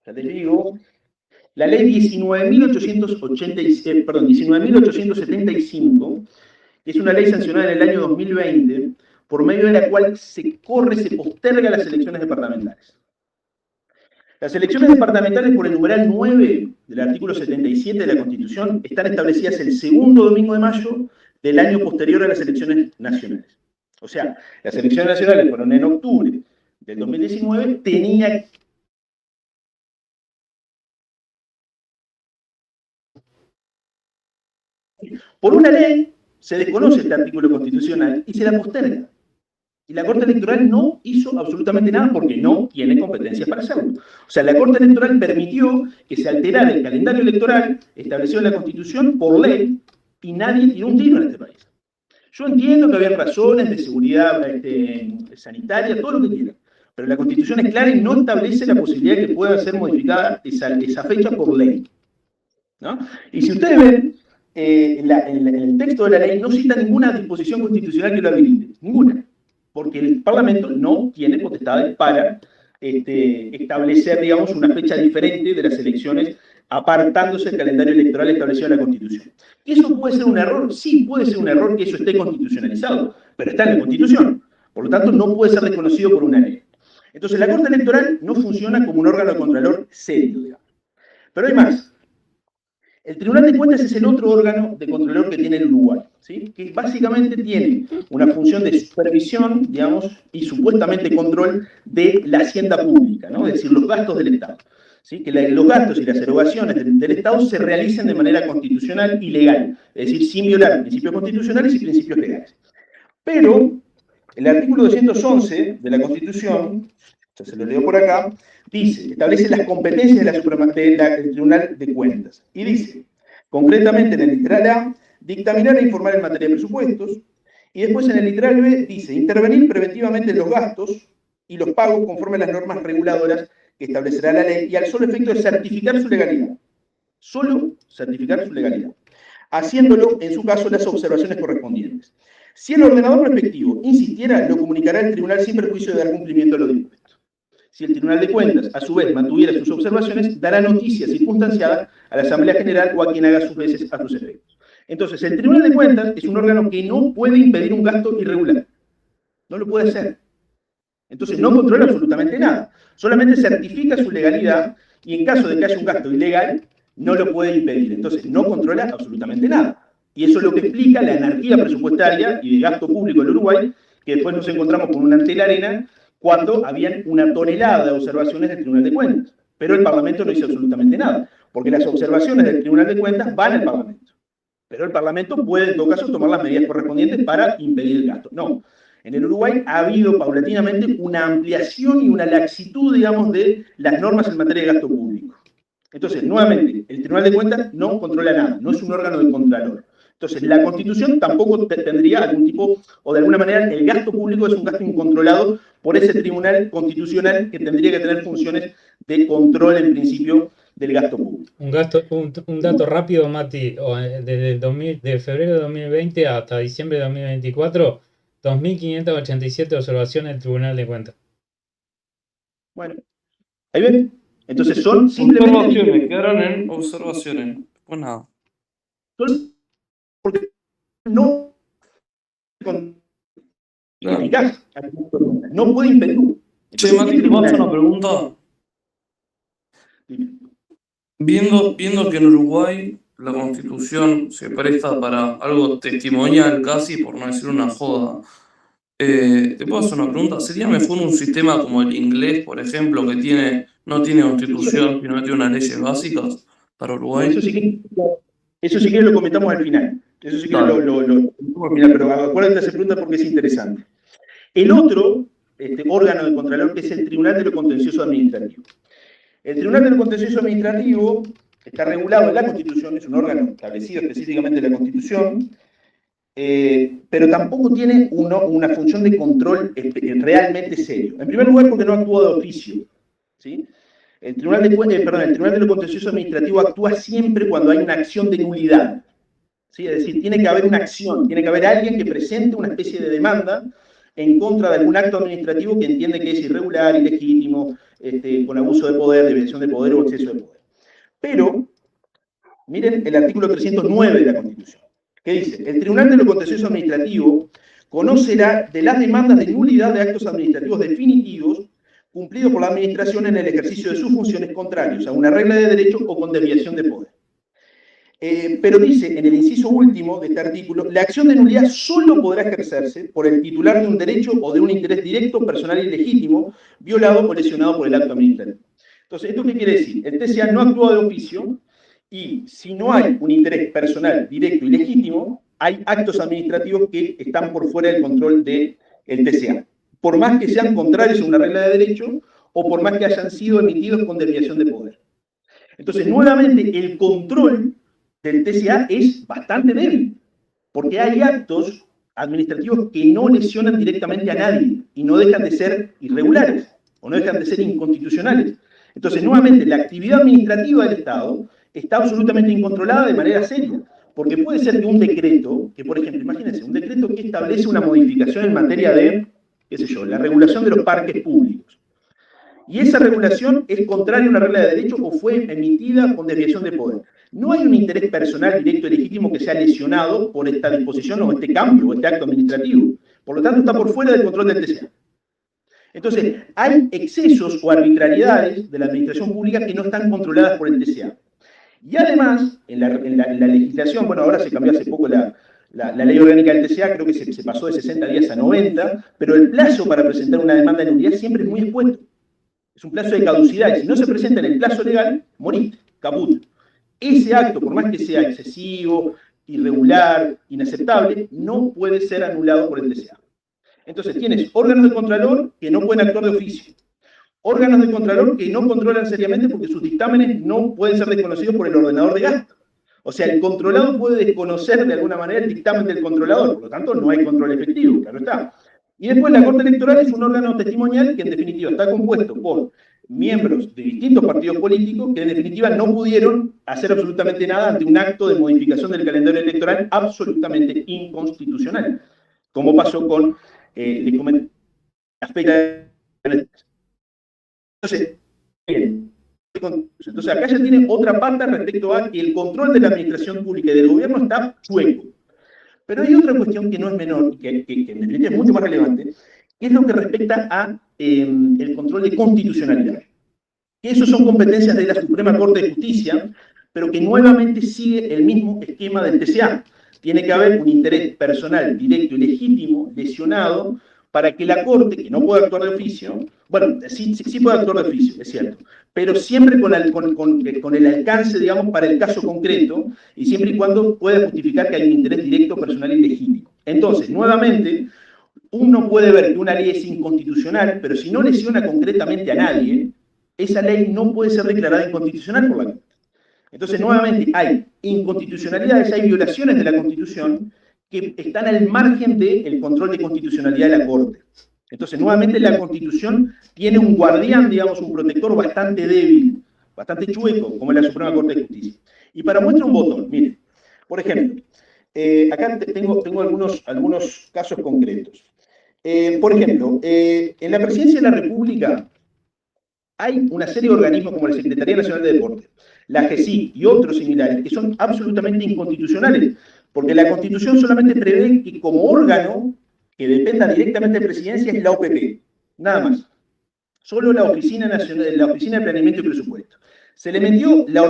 ya les digo, la ley 19.875, que es una ley sancionada en el año 2020, por medio de la cual se posterga las elecciones departamentales. Las elecciones departamentales por el numeral 9 del artículo 77 de la Constitución están establecidas el segundo domingo de mayo del año posterior a las elecciones nacionales. O sea, las elecciones nacionales fueron en octubre del 2019, tenía por una ley se desconoce este artículo constitucional y se la posterga. Y la Corte Electoral no hizo absolutamente nada porque no tiene competencias para hacerlo. O sea, la Corte Electoral permitió que se alterara el calendario electoral establecido en la Constitución por ley y nadie tiró un tiro en este país. Yo entiendo que había razones de seguridad sanitaria, todo lo que quieran, pero la Constitución es clara y no establece la posibilidad de que pueda ser modificada esa fecha por ley, ¿no? Y si ustedes ven, en el texto de la ley no cita ninguna disposición constitucional que lo habilite, ninguna, porque el Parlamento no tiene potestades para establecer, digamos, una fecha diferente de las elecciones, apartándose del calendario electoral establecido en la Constitución. ¿Y eso puede ser un error? Sí, puede ser un error que eso esté constitucionalizado, pero está en la Constitución. Por lo tanto, no puede ser desconocido por una ley. Entonces, la Corte Electoral no funciona como un órgano de contralor serio, digamos. Pero hay más. El Tribunal de Cuentas es el otro órgano de controlor que tiene el Uruguay, ¿sí? Que básicamente tiene una función de supervisión, digamos, y supuestamente control de la hacienda pública, ¿no? Es decir, los gastos del Estado, ¿sí? Que los gastos y las erogaciones del Estado se realicen de manera constitucional y legal, es decir, sin violar principios constitucionales y principios legales. Pero El artículo 211 de la Constitución, ya se lo leo por acá, dice, establece las competencias del Tribunal de Cuentas. Y dice, concretamente en el literal A, dictaminar e informar en materia de presupuestos. Y después en el literal B dice, intervenir preventivamente en los gastos y los pagos conforme a las normas reguladoras que establecerá la ley y al solo efecto de certificar su legalidad. Solo certificar su legalidad, haciéndolo, en su caso, las observaciones correspondientes. Si el ordenador respectivo insistiera, lo comunicará al tribunal sin perjuicio de dar cumplimiento a lo dispuesto. Si el Tribunal de Cuentas, a su vez, mantuviera sus observaciones, dará noticia circunstanciada a la Asamblea General o a quien haga sus veces a sus efectos. Entonces, el Tribunal de Cuentas es un órgano que no puede impedir un gasto irregular. No lo puede hacer. Entonces, no controla absolutamente nada. Solamente certifica su legalidad y en caso de que haya un gasto ilegal, no lo puede impedir. Entonces, no controla absolutamente nada. Y eso es lo que explica la anarquía presupuestaria y de gasto público en Uruguay, que después nos encontramos con una antelarena cuando habían una tonelada de observaciones del Tribunal de Cuentas. Pero el Parlamento no hizo absolutamente nada, porque las observaciones del Tribunal de Cuentas van al Parlamento. Pero el Parlamento puede, en todo caso, tomar las medidas correspondientes para impedir el gasto. No. En el Uruguay ha habido paulatinamente una ampliación y una laxitud, digamos, de las normas en materia de gasto público. Entonces, nuevamente, el Tribunal de Cuentas no controla nada, no es un órgano de contralor. Entonces, la Constitución tampoco tendría algún tipo, o de alguna manera, el gasto público es un gasto incontrolado por ese Tribunal Constitucional que tendría que tener funciones de control, en principio, del gasto público. Un dato rápido, Mati, desde de febrero de 2020 hasta diciembre de 2024, 2.587 observaciones del Tribunal de Cuentas. Bueno, ahí ven. Entonces son simplemente... Observaciones, quedaron en observaciones. Pues nada. Porque no... eficaz. No puede impedir. Che, Mati, ¿te puedo hacer una pregunta? Viendo que en Uruguay la Constitución se presta para algo testimonial casi, por no decir una joda, ¿te puedo hacer una pregunta? ¿Sería mejor un sistema como el inglés, por ejemplo, que no tiene Constitución, sino que tiene unas leyes básicas para Uruguay? Eso sí que lo comentamos al final. Eso sí que lo comentamos al final, pero acuérdate de esa pregunta porque es interesante. El otro órgano de contralor que es el Tribunal de lo Contencioso Administrativo. El Tribunal de lo Contencioso Administrativo está regulado en la Constitución, es un órgano establecido específicamente en la Constitución, pero tampoco tiene una función de control realmente serio. En primer lugar, porque no actúa de oficio, ¿sí? El Tribunal de lo Contencioso Administrativo actúa siempre cuando hay una acción de nulidad, ¿sí? Es decir, tiene que haber una acción, tiene que haber alguien que presente una especie de demanda en contra de algún acto administrativo que entiende que es irregular, ilegítimo, con abuso de poder, deviación de poder o exceso de poder. Pero, miren el artículo 309 de la Constitución, que dice, el Tribunal de lo Contencioso Administrativo conocerá de las demandas de nulidad de actos administrativos definitivos cumplidos por la Administración en el ejercicio de sus funciones contrarios a una regla de derecho o con desviación de poder. Pero dice, en el inciso último de este artículo, la acción de nulidad solo podrá ejercerse por el titular de un derecho o de un interés directo, personal y legítimo, violado o lesionado por el acto administrativo. Entonces, ¿esto qué quiere decir? El TCA no actúa de oficio y si no hay un interés personal, directo y legítimo, hay actos administrativos que están por fuera del control del TCA. Por más que sean contrarios a una regla de derecho o por más que hayan sido emitidos con desviación de poder. Entonces, nuevamente, el control del TCA es bastante débil, porque hay actos administrativos que no lesionan directamente a nadie y no dejan de ser irregulares o no dejan de ser inconstitucionales. Entonces, nuevamente, la actividad administrativa del Estado está absolutamente incontrolada de manera seria, porque puede ser que un decreto, que por ejemplo, imagínense, un decreto que establece una modificación en materia de, qué sé yo, la regulación de los parques públicos, y esa regulación es contraria a una regla de derecho o fue emitida con desviación de poder. No hay un interés personal directo y legítimo que sea lesionado por esta disposición o este cambio o este acto administrativo. Por lo tanto, está por fuera del control del TCA. Entonces, hay excesos o arbitrariedades de la administración pública que no están controladas por el TCA. Y además, en la legislación, bueno, ahora se cambió hace poco la ley orgánica del TCA, creo que se pasó de 60 días a 90, pero el plazo para presentar una demanda de nulidad siempre es muy expuesto. Es un plazo de caducidad, y si no se presenta en el plazo legal, moriste, caput. Ese acto, por más que sea excesivo, irregular, inaceptable, no puede ser anulado por el TCA. Entonces tienes órganos de contralor que no pueden actuar de oficio, órganos de contralor que no controlan seriamente porque sus dictámenes no pueden ser desconocidos por el ordenador de gasto. O sea, el controlado puede desconocer de alguna manera el dictamen del controlador, por lo tanto no hay control efectivo, claro está. Y después la Corte Electoral es un órgano testimonial que en definitiva está compuesto por miembros de distintos partidos políticos que en definitiva no pudieron hacer absolutamente nada ante un acto de modificación del calendario electoral absolutamente inconstitucional, como pasó con las fechas. Entonces, bien. Entonces acá ya tiene otra parte respecto a que el control de la administración pública y del gobierno está chueco. Pero hay otra cuestión que no es menor, que en definitiva es mucho más relevante, que es lo que respecta a el control de constitucionalidad. Que eso son competencias de la Suprema Corte de Justicia, pero que nuevamente sigue el mismo esquema del TCA. Tiene que haber un interés personal, directo y legítimo, lesionado, para que la Corte, que no puede actuar de oficio, bueno, sí puede actuar de oficio, es cierto, pero siempre con el alcance, digamos, para el caso concreto, y siempre y cuando pueda justificar que hay un interés directo, personal y legítimo. Entonces, nuevamente, uno puede ver que una ley es inconstitucional, pero si no lesiona concretamente a nadie, esa ley no puede ser declarada inconstitucional por la Corte. Entonces, nuevamente, hay inconstitucionalidades, hay violaciones de la Constitución que están al margen del control de constitucionalidad de la Corte. Entonces, nuevamente, la Constitución tiene un guardián, digamos, un protector bastante débil, bastante chueco, como es la Suprema Corte de Justicia. Y para muestra un botón, miren, por ejemplo, acá tengo algunos casos concretos. Por ejemplo, en la Presidencia de la República hay una serie de organismos como la Secretaría Nacional de Deportes, la GESI y otros similares que son absolutamente inconstitucionales, porque la Constitución solamente prevé que como órgano que dependa directamente de Presidencia es la OPP, nada más. Solo la Oficina Nacional, la Oficina de Planeamiento y Presupuesto. Se le metió la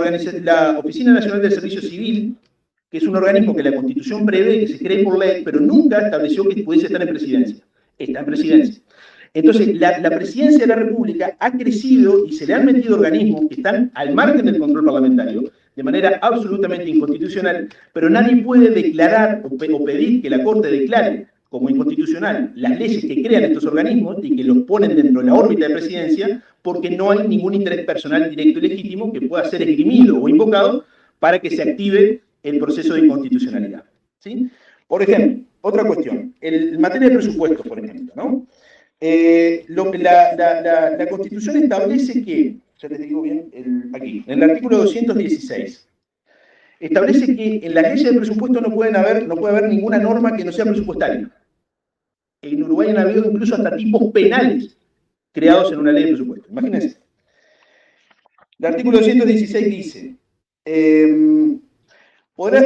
Oficina Nacional del Servicio Civil, que es un organismo que la Constitución prevé que se cree por ley, pero nunca estableció que pudiese estar en Presidencia. Está en Presidencia. Entonces, la Presidencia de la República ha crecido y se le han metido organismos que están al margen del control parlamentario, de manera absolutamente inconstitucional, pero nadie puede declarar o pedir que la Corte declare como inconstitucional las leyes que crean estos organismos y que los ponen dentro de la órbita de presidencia, porque no hay ningún interés personal directo y legítimo que pueda ser esgrimido o invocado para que se active el proceso de inconstitucionalidad. ¿Sí? Por ejemplo, otra cuestión, en materia de presupuestos, por ejemplo, ¿no? La Constitución establece que, ya les digo bien, aquí, en el artículo 216, establece que en las leyes de presupuesto no puede haber ninguna norma que no sea presupuestaria. En Uruguay han habido incluso hasta tipos penales creados en una ley de presupuesto. Imagínense. El artículo 216 dice, podrá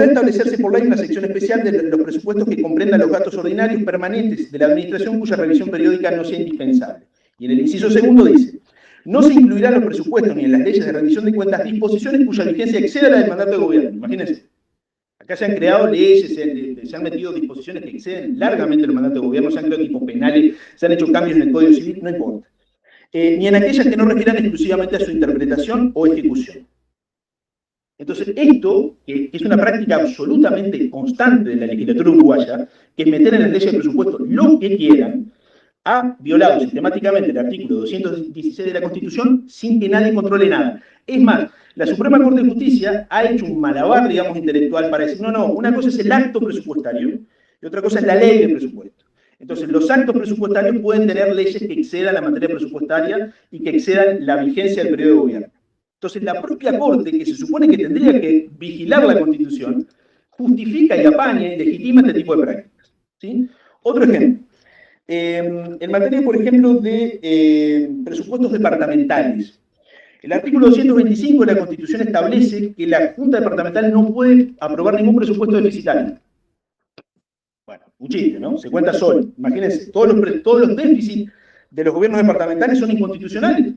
establecerse por ley una sección especial de los presupuestos que comprendan los gastos ordinarios permanentes de la administración cuya revisión periódica no sea indispensable. Y en el inciso segundo dice, no se incluirán los presupuestos ni en las leyes de rendición de cuentas disposiciones cuya vigencia exceda la del mandato de gobierno. Imagínense. Acá se han creado leyes, se han metido disposiciones que exceden largamente el mandato de gobierno, se han creado tipos penales, se han hecho cambios en el Código Civil, no importa. Ni en aquellas que no refieran exclusivamente a su interpretación o ejecución. Entonces, esto, que es una práctica absolutamente constante de la legislatura uruguaya, que es meter en las leyes de presupuesto lo que quieran, ha violado sistemáticamente el artículo 216 de la Constitución sin que nadie controle nada. Es más, la Suprema Corte de Justicia ha hecho un malabar, digamos, intelectual para decir, no, una cosa es el acto presupuestario y otra cosa es la ley de presupuesto. Entonces, los actos presupuestarios pueden tener leyes que excedan la materia presupuestaria y que excedan la vigencia del periodo de gobierno. Entonces, la propia Corte, que se supone que tendría que vigilar la Constitución, justifica y apaña y legitima este tipo de prácticas. ¿Sí? Otro ejemplo. En materia, por ejemplo, de presupuestos departamentales. El artículo 225 de la Constitución establece que la Junta Departamental no puede aprobar ningún presupuesto deficitario. Bueno, un chiste, ¿no? Se cuenta solo. Imagínense, todos los déficits de los gobiernos departamentales son inconstitucionales.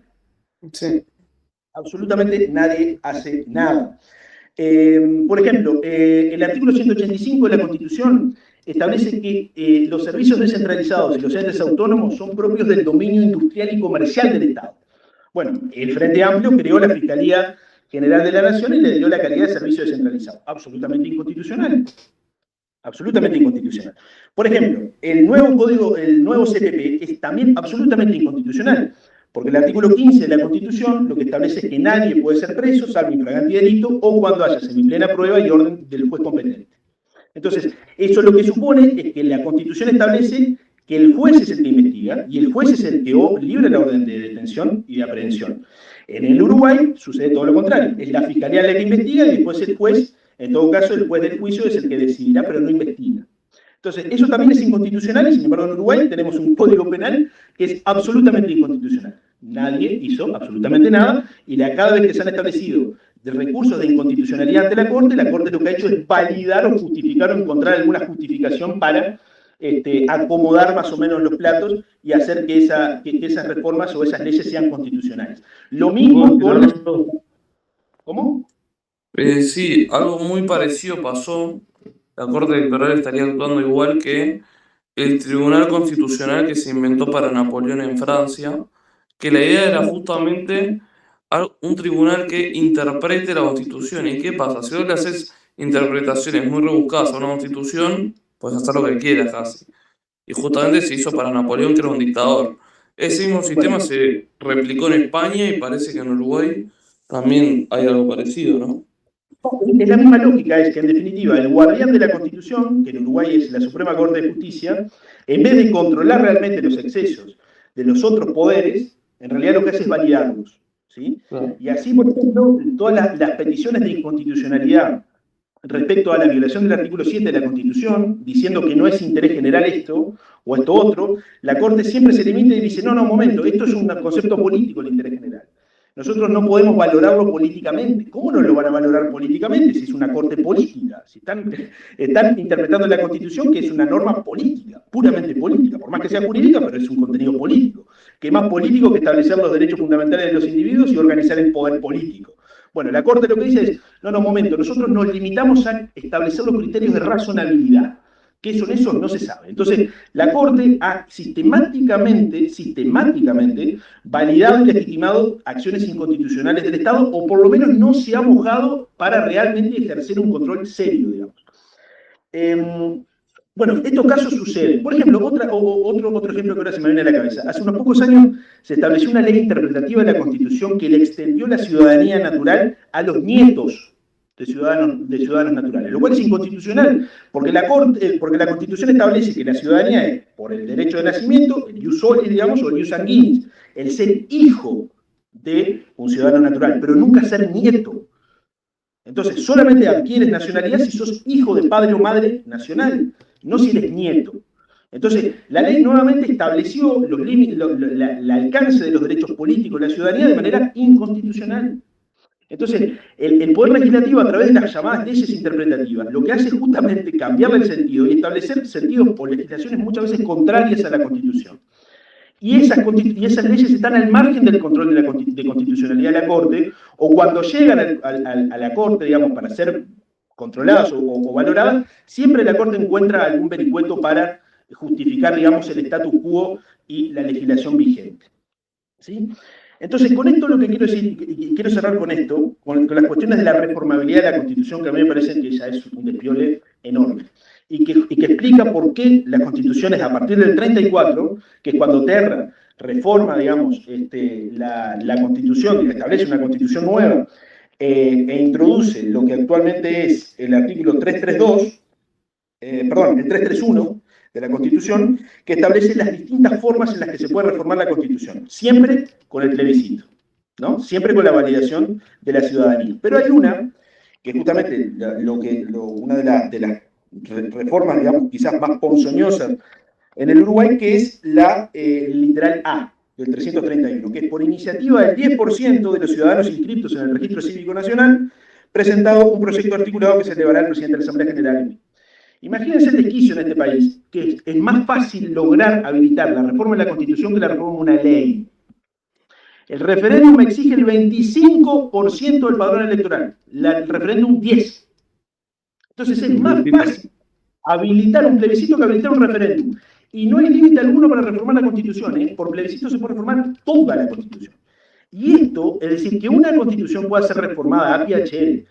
Sí. Absolutamente nadie hace nada. Por ejemplo, el artículo 185 de la Constitución establece que los servicios descentralizados y los entes autónomos son propios del dominio industrial y comercial del Estado. Bueno, el Frente Amplio creó la Fiscalía General de la Nación y le dio la calidad de servicio descentralizado. Absolutamente inconstitucional. absolutamente inconstitucional. Por ejemplo, el nuevo CPP es también absolutamente inconstitucional, porque el artículo 15 de la Constitución lo que establece es que nadie puede ser preso, salvo infragante delito, o cuando haya semiplena prueba y orden del juez competente. Entonces, eso lo que supone es que la Constitución establece que el juez es el que investiga y el juez es el que libra la orden de detención y de aprehensión. En el Uruguay sucede todo lo contrario. Es la Fiscalía la que investiga y después el juez, en todo caso, el juez del juicio es el que decidirá, pero no investiga. Entonces, eso también es inconstitucional y, sin embargo, en Uruguay tenemos un código penal que es absolutamente inconstitucional. Nadie hizo absolutamente nada y cada vez que se han establecido de recursos de inconstitucionalidad ante la Corte lo que ha hecho es validar o justificar o encontrar alguna justificación para acomodar más o menos los platos y hacer que esas reformas o esas leyes sean constitucionales. Lo mismo con... ¿Cómo? Sí, algo muy parecido pasó. La Corte Electoral estaría actuando igual que el Tribunal Constitucional que se inventó para Napoleón en Francia, que la idea era justamente un tribunal que interprete la Constitución. ¿Y qué pasa? Si vos le haces interpretaciones muy rebuscadas a una Constitución, puedes hacer lo que quieras casi. Y justamente se hizo para Napoleón, que era un dictador. Ese mismo sistema se replicó en España y parece que en Uruguay también hay algo parecido, ¿no? Es la misma lógica, es que en definitiva el guardián de la Constitución, que en Uruguay es la Suprema Corte de Justicia, en vez de controlar realmente los excesos de los otros poderes, en realidad lo que hace es validarlos, ¿sí? Y así, por ejemplo, todas las peticiones de inconstitucionalidad respecto a la violación del artículo 7 de la Constitución, diciendo que no es interés general esto o esto otro, la Corte siempre se limita y dice, no, momento, esto es un concepto político, el interés general. Nosotros no podemos valorarlo políticamente. ¿Cómo no lo van a valorar políticamente si es una corte política? Si están interpretando la Constitución, que es una norma política, puramente política, por más que sea jurídica, pero es un contenido político, que es más político que establecer los derechos fundamentales de los individuos y organizar el poder político. Bueno, la Corte lo que dice es, no, momento, nosotros nos limitamos a establecer los criterios de razonabilidad. ¿Qué son esos? No se sabe. Entonces, la Corte ha sistemáticamente validado y legitimado acciones inconstitucionales del Estado, o por lo menos no se ha mojado para realmente ejercer un control serio, digamos. Bueno, estos casos suceden. Por ejemplo, otro ejemplo que ahora se me viene a la cabeza. Hace unos pocos años se estableció una ley interpretativa de la Constitución que le extendió la ciudadanía natural a los nietos de ciudadanos naturales, lo cual es inconstitucional, porque la Constitución establece que la ciudadanía es por el derecho de nacimiento, el ius soli, digamos, o el ius sanguinis, el ser hijo de un ciudadano natural, pero nunca ser nieto. Entonces, solamente adquieres nacionalidad si sos hijo de padre o madre nacional, no si eres nieto. Entonces, la ley nuevamente estableció los límites, el alcance de los derechos políticos de la ciudadanía de manera inconstitucional. Entonces, el Poder Legislativo, a través de las llamadas leyes interpretativas, lo que hace es justamente cambiarle el sentido y establecer sentidos o legislaciones muchas veces contrarias a la Constitución. Y esas leyes están al margen del control de constitucionalidad de la Corte, o cuando llegan a la Corte, digamos, para ser controladas o valoradas, siempre la Corte encuentra algún vericueto para justificar, digamos, el status quo y la legislación vigente. ¿Sí? Entonces, con esto lo que quiero decir, y quiero cerrar con esto, con las cuestiones de la reformabilidad de la Constitución, que a mí me parece que ya es un despiole enorme, y que explica por qué las constituciones a partir del 34, que es cuando Terra reforma, digamos, la Constitución, que establece una Constitución nueva, e introduce lo que actualmente es el artículo 332, el 331, de la Constitución, que establece las distintas formas en las que se puede reformar la Constitución, siempre con el plebiscito, ¿no? Siempre con la validación de la ciudadanía. Pero hay una, que justamente una de las reformas, digamos, quizás más ponzoñosas en el Uruguay, que es la literal A, del 331, que es por iniciativa del 10% de los ciudadanos inscritos en el Registro Cívico Nacional, presentado un proyecto articulado que se elevará al presidente de la Asamblea General. Imagínense el desquicio en este país, que es más fácil lograr habilitar la reforma de la Constitución que la reforma de una ley. El referéndum exige el 25% del padrón electoral, el referéndum 10%. Entonces es más fácil habilitar un plebiscito que habilitar un referéndum. Y no hay límite alguno para reformar la Constitución, ¿eh? Por plebiscito se puede reformar toda la Constitución. Y esto, es decir, que una Constitución pueda ser reformada a PHL,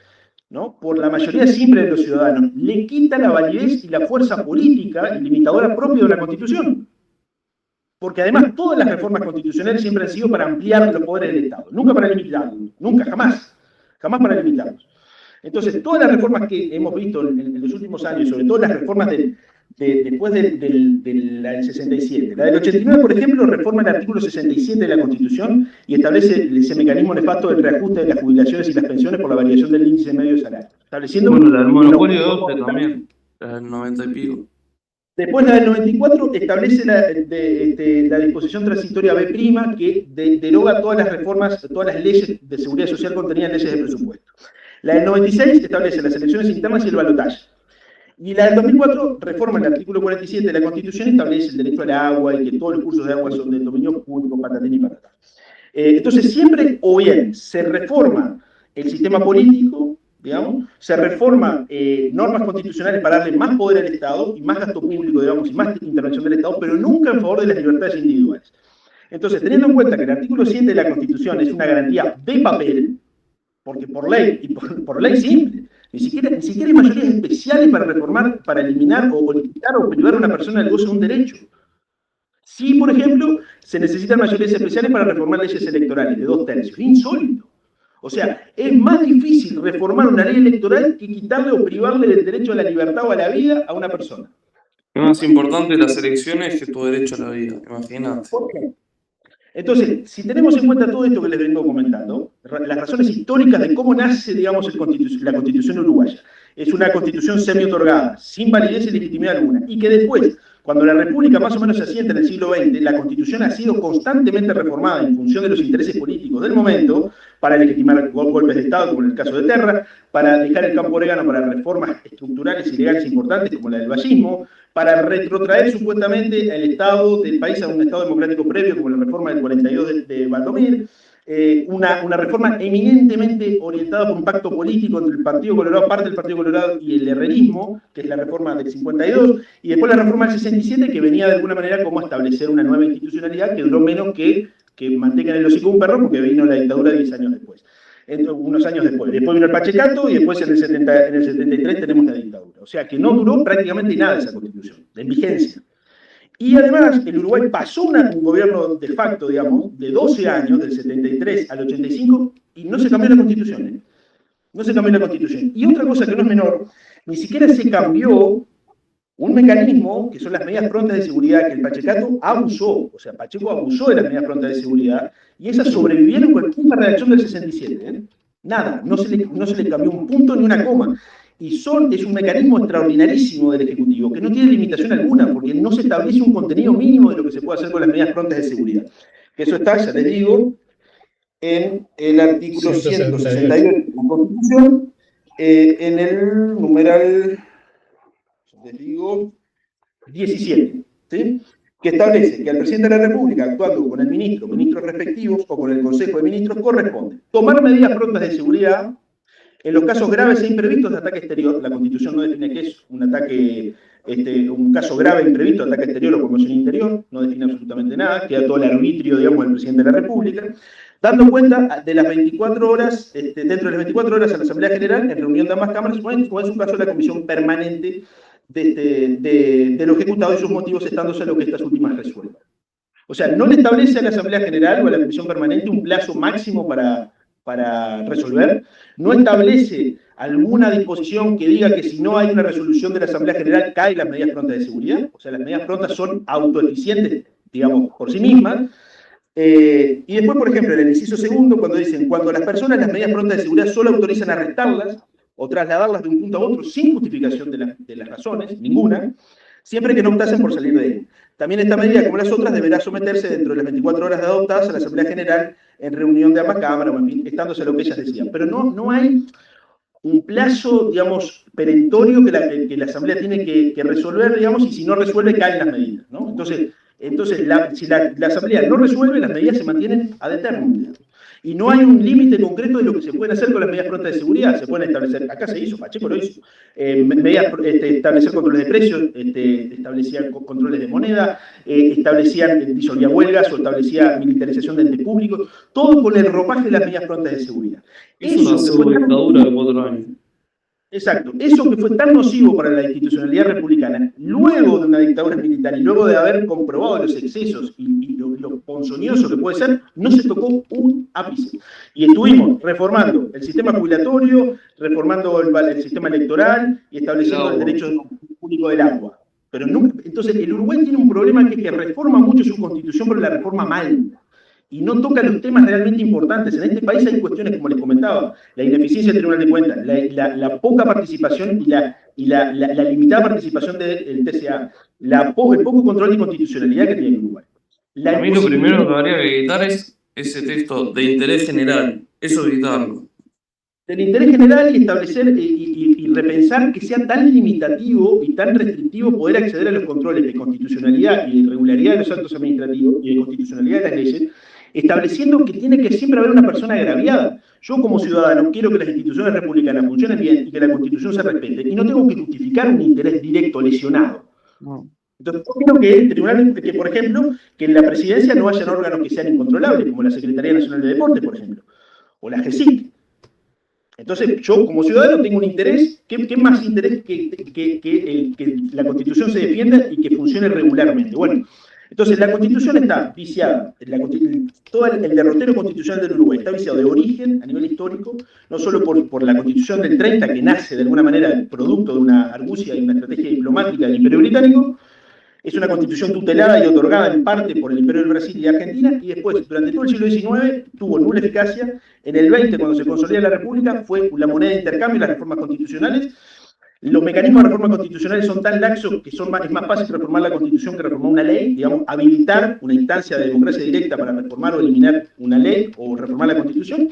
¿no? Por la mayoría simple de los ciudadanos, le quita la validez y la fuerza política limitadora propia de una Constitución. Porque además todas las reformas constitucionales siempre han sido para ampliar los poderes del Estado, nunca para limitarlos, nunca, jamás, jamás para limitarlos. Entonces, todas las reformas que hemos visto en los últimos años, sobre todo las reformas después del 67, la del 89, por ejemplo, reforma el artículo 67 de la Constitución y establece ese mecanismo nefasto del reajuste de las jubilaciones y las pensiones por la variación del índice medio de salario. Estableciendo bueno, la del monopolio de OPE también, la del 90 y pico. Después la del 94 establece la disposición transitoria B', que deroga todas las reformas, todas las leyes de seguridad social contenidas en leyes de presupuesto. La del 96 establece las elecciones internas y el balotaje. Y la del 2004 reforma el artículo 47 de la Constitución y establece el derecho al agua y que todos los cursos de agua son del dominio público, patatín y patatán. Entonces siempre, o bien, se reforma el sistema político, digamos, se reforma normas constitucionales para darle más poder al Estado y más gasto público, digamos, y más intervención del Estado, pero nunca en favor de las libertades individuales. Entonces, teniendo en cuenta que el artículo 7 de la Constitución es una garantía de papel, porque por ley, y por ley simple, ni siquiera hay mayorías especiales para reformar, para eliminar o limitar o privar a una persona del goce de un derecho. Sí, por ejemplo, se necesitan mayorías especiales para reformar leyes electorales de 2/3. Insólito. O sea, es más difícil reformar una ley electoral que quitarle o privarle del derecho a la libertad o a la vida a una persona. Es más importante las elecciones que tu derecho a la vida, imagínate. ¿Por qué? Entonces, si tenemos en cuenta todo esto que les vengo comentando, las razones históricas de cómo nace, digamos, la Constitución uruguaya, es una Constitución semi-otorgada, sin validez y legitimidad alguna, y que después, cuando la República más o menos se asienta en el siglo XX, la Constitución ha sido constantemente reformada en función de los intereses políticos del momento, para legitimar golpes de Estado, como en el caso de Terra, para dejar el campo orégano para reformas estructurales y legales importantes, como la del vallismo, para retrotraer supuestamente el Estado del país a un Estado democrático previo, como la reforma del 42 de Valdomir, una reforma eminentemente orientada por un pacto político entre el Partido Colorado, parte del Partido Colorado y el herrerismo, que es la reforma del 52, y después la reforma del 67, que venía de alguna manera como a establecer una nueva institucionalidad que duró menos que mantengan el hocico un perro, porque vino la dictadura 10 años después, unos años después. Después vino el Pachecato y después en el 73 tenemos la dictadura. O sea que no duró prácticamente nada esa Constitución, en vigencia. Y además, el Uruguay pasó un gobierno de facto, digamos, de 12 años, del 73 al 85, y no se cambió la Constitución. ¿eh? No se cambió la Constitución. Y otra cosa que no es menor, ni siquiera se cambió un mecanismo, que son las medidas prontas de seguridad, que el Pachecato abusó. O sea, Pacheco abusó de las medidas prontas de seguridad, y esas sobrevivieron con la redacción del 67. ¿eh? Nada, no se le cambió un punto ni una coma. Y es un mecanismo extraordinarísimo del Ejecutivo, que no tiene limitación alguna, porque no se establece un contenido mínimo de lo que se puede hacer con las medidas prontas de seguridad. Que eso está, ya les digo, en el artículo 168 de la Constitución, en el numeral, les digo, 17, ¿sí? Que establece que al presidente de la República, actuando con el ministro, ministros respectivos o con el Consejo de Ministros, corresponde tomar medidas prontas de seguridad en los casos graves e imprevistos de ataque exterior. La Constitución no define qué es un ataque, un caso grave e imprevisto de ataque exterior o conmoción interior, no define absolutamente nada, queda todo el arbitrio, digamos, del presidente de la República, dando cuenta de las 24 horas, dentro de las 24 horas a la Asamblea General, en reunión de ambas cámaras, o es un caso de la Comisión Permanente de lo ejecutado y sus motivos estándose a lo que estas últimas resuelvan. O sea, no le establece a la Asamblea General o a la Comisión Permanente un plazo máximo para resolver, no establece alguna disposición que diga que si no hay una resolución de la Asamblea General caen las medidas prontas de seguridad. O sea, las medidas prontas son autoeficientes, digamos, por sí mismas. Y después, por ejemplo, en el inciso segundo, cuando dicen, cuando las personas las medidas prontas de seguridad solo autorizan arrestarlas o trasladarlas de un punto a otro sin justificación de las razones, ninguna, siempre que no optasen por salir de él. También esta medida, como las otras, deberá someterse dentro de las 24 horas de adoptadas a la Asamblea General en reunión de ambas cámaras, o en fin, estándose a lo que ellas decían. Pero no hay un plazo, digamos, perentorio que la Asamblea tiene que resolver, digamos, y si no resuelve, caen las medidas, ¿no? Entonces si la Asamblea no resuelve, las medidas se mantienen ad eternum. Y no hay un límite concreto de lo que se pueden hacer con las medidas prontas de seguridad. Se pueden establecer, acá se hizo, Pacheco lo hizo, establecer controles de precios, establecían controles de moneda, disolvía huelgas o establecía militarización de entes públicos, todo con el ropaje de las medidas prontas de seguridad. Eso una pseudo dictadura de 4 años. Exacto. Eso que fue tan nocivo para la institucionalidad republicana, luego de una dictadura militar y luego de haber comprobado los excesos y lo ponzoñoso que puede ser, no se tocó un ápice. Y estuvimos reformando el sistema jubilatorio, reformando el sistema electoral y estableciendo el derecho público del agua. Pero nunca, entonces, el Uruguay tiene un problema que es que reforma mucho su constitución, pero la reforma mal. Y no toca los temas realmente importantes. En este país hay cuestiones, como les comentaba, la ineficiencia del Tribunal de Cuentas, la poca participación y la limitada participación del TCA, el poco control de constitucionalidad que tiene el Uruguay. A mí lo primero que habría que evitar es ese texto de interés general, eso evitarlo. Del interés general y establecer y repensar que sea tan limitativo y tan restrictivo poder acceder a los controles de constitucionalidad y de regularidad de los actos administrativos y de constitucionalidad de las leyes, estableciendo que tiene que siempre haber una persona agraviada. Yo como ciudadano quiero que las instituciones republicanas funcionen bien y que la Constitución se respete, y no tengo que justificar un interés directo lesionado. No. Entonces, yo creo que el tribunal, que por ejemplo, que en la presidencia no hayan órganos que sean incontrolables, como la Secretaría Nacional de Deporte, por ejemplo, o la GESIC. Entonces, yo como ciudadano tengo un interés, ¿qué más interés que la Constitución se defienda y que funcione regularmente? Bueno, entonces la Constitución está viciada, todo el derrotero constitucional del Uruguay está viciado de origen, a nivel histórico, no solo por la Constitución del 30, que nace de alguna manera producto de una argucia y una estrategia diplomática del Imperio Británico. Es una constitución tutelada y otorgada en parte por el Imperio del Brasil y Argentina, y después, durante todo el siglo XIX, tuvo nula eficacia. En el XX, cuando se consolida la República, fue la moneda de intercambio y las reformas constitucionales. Los mecanismos de reformas constitucionales son tan laxos que es más fácil reformar la Constitución que reformar una ley, digamos, habilitar una instancia de democracia directa para reformar o eliminar una ley o reformar la Constitución.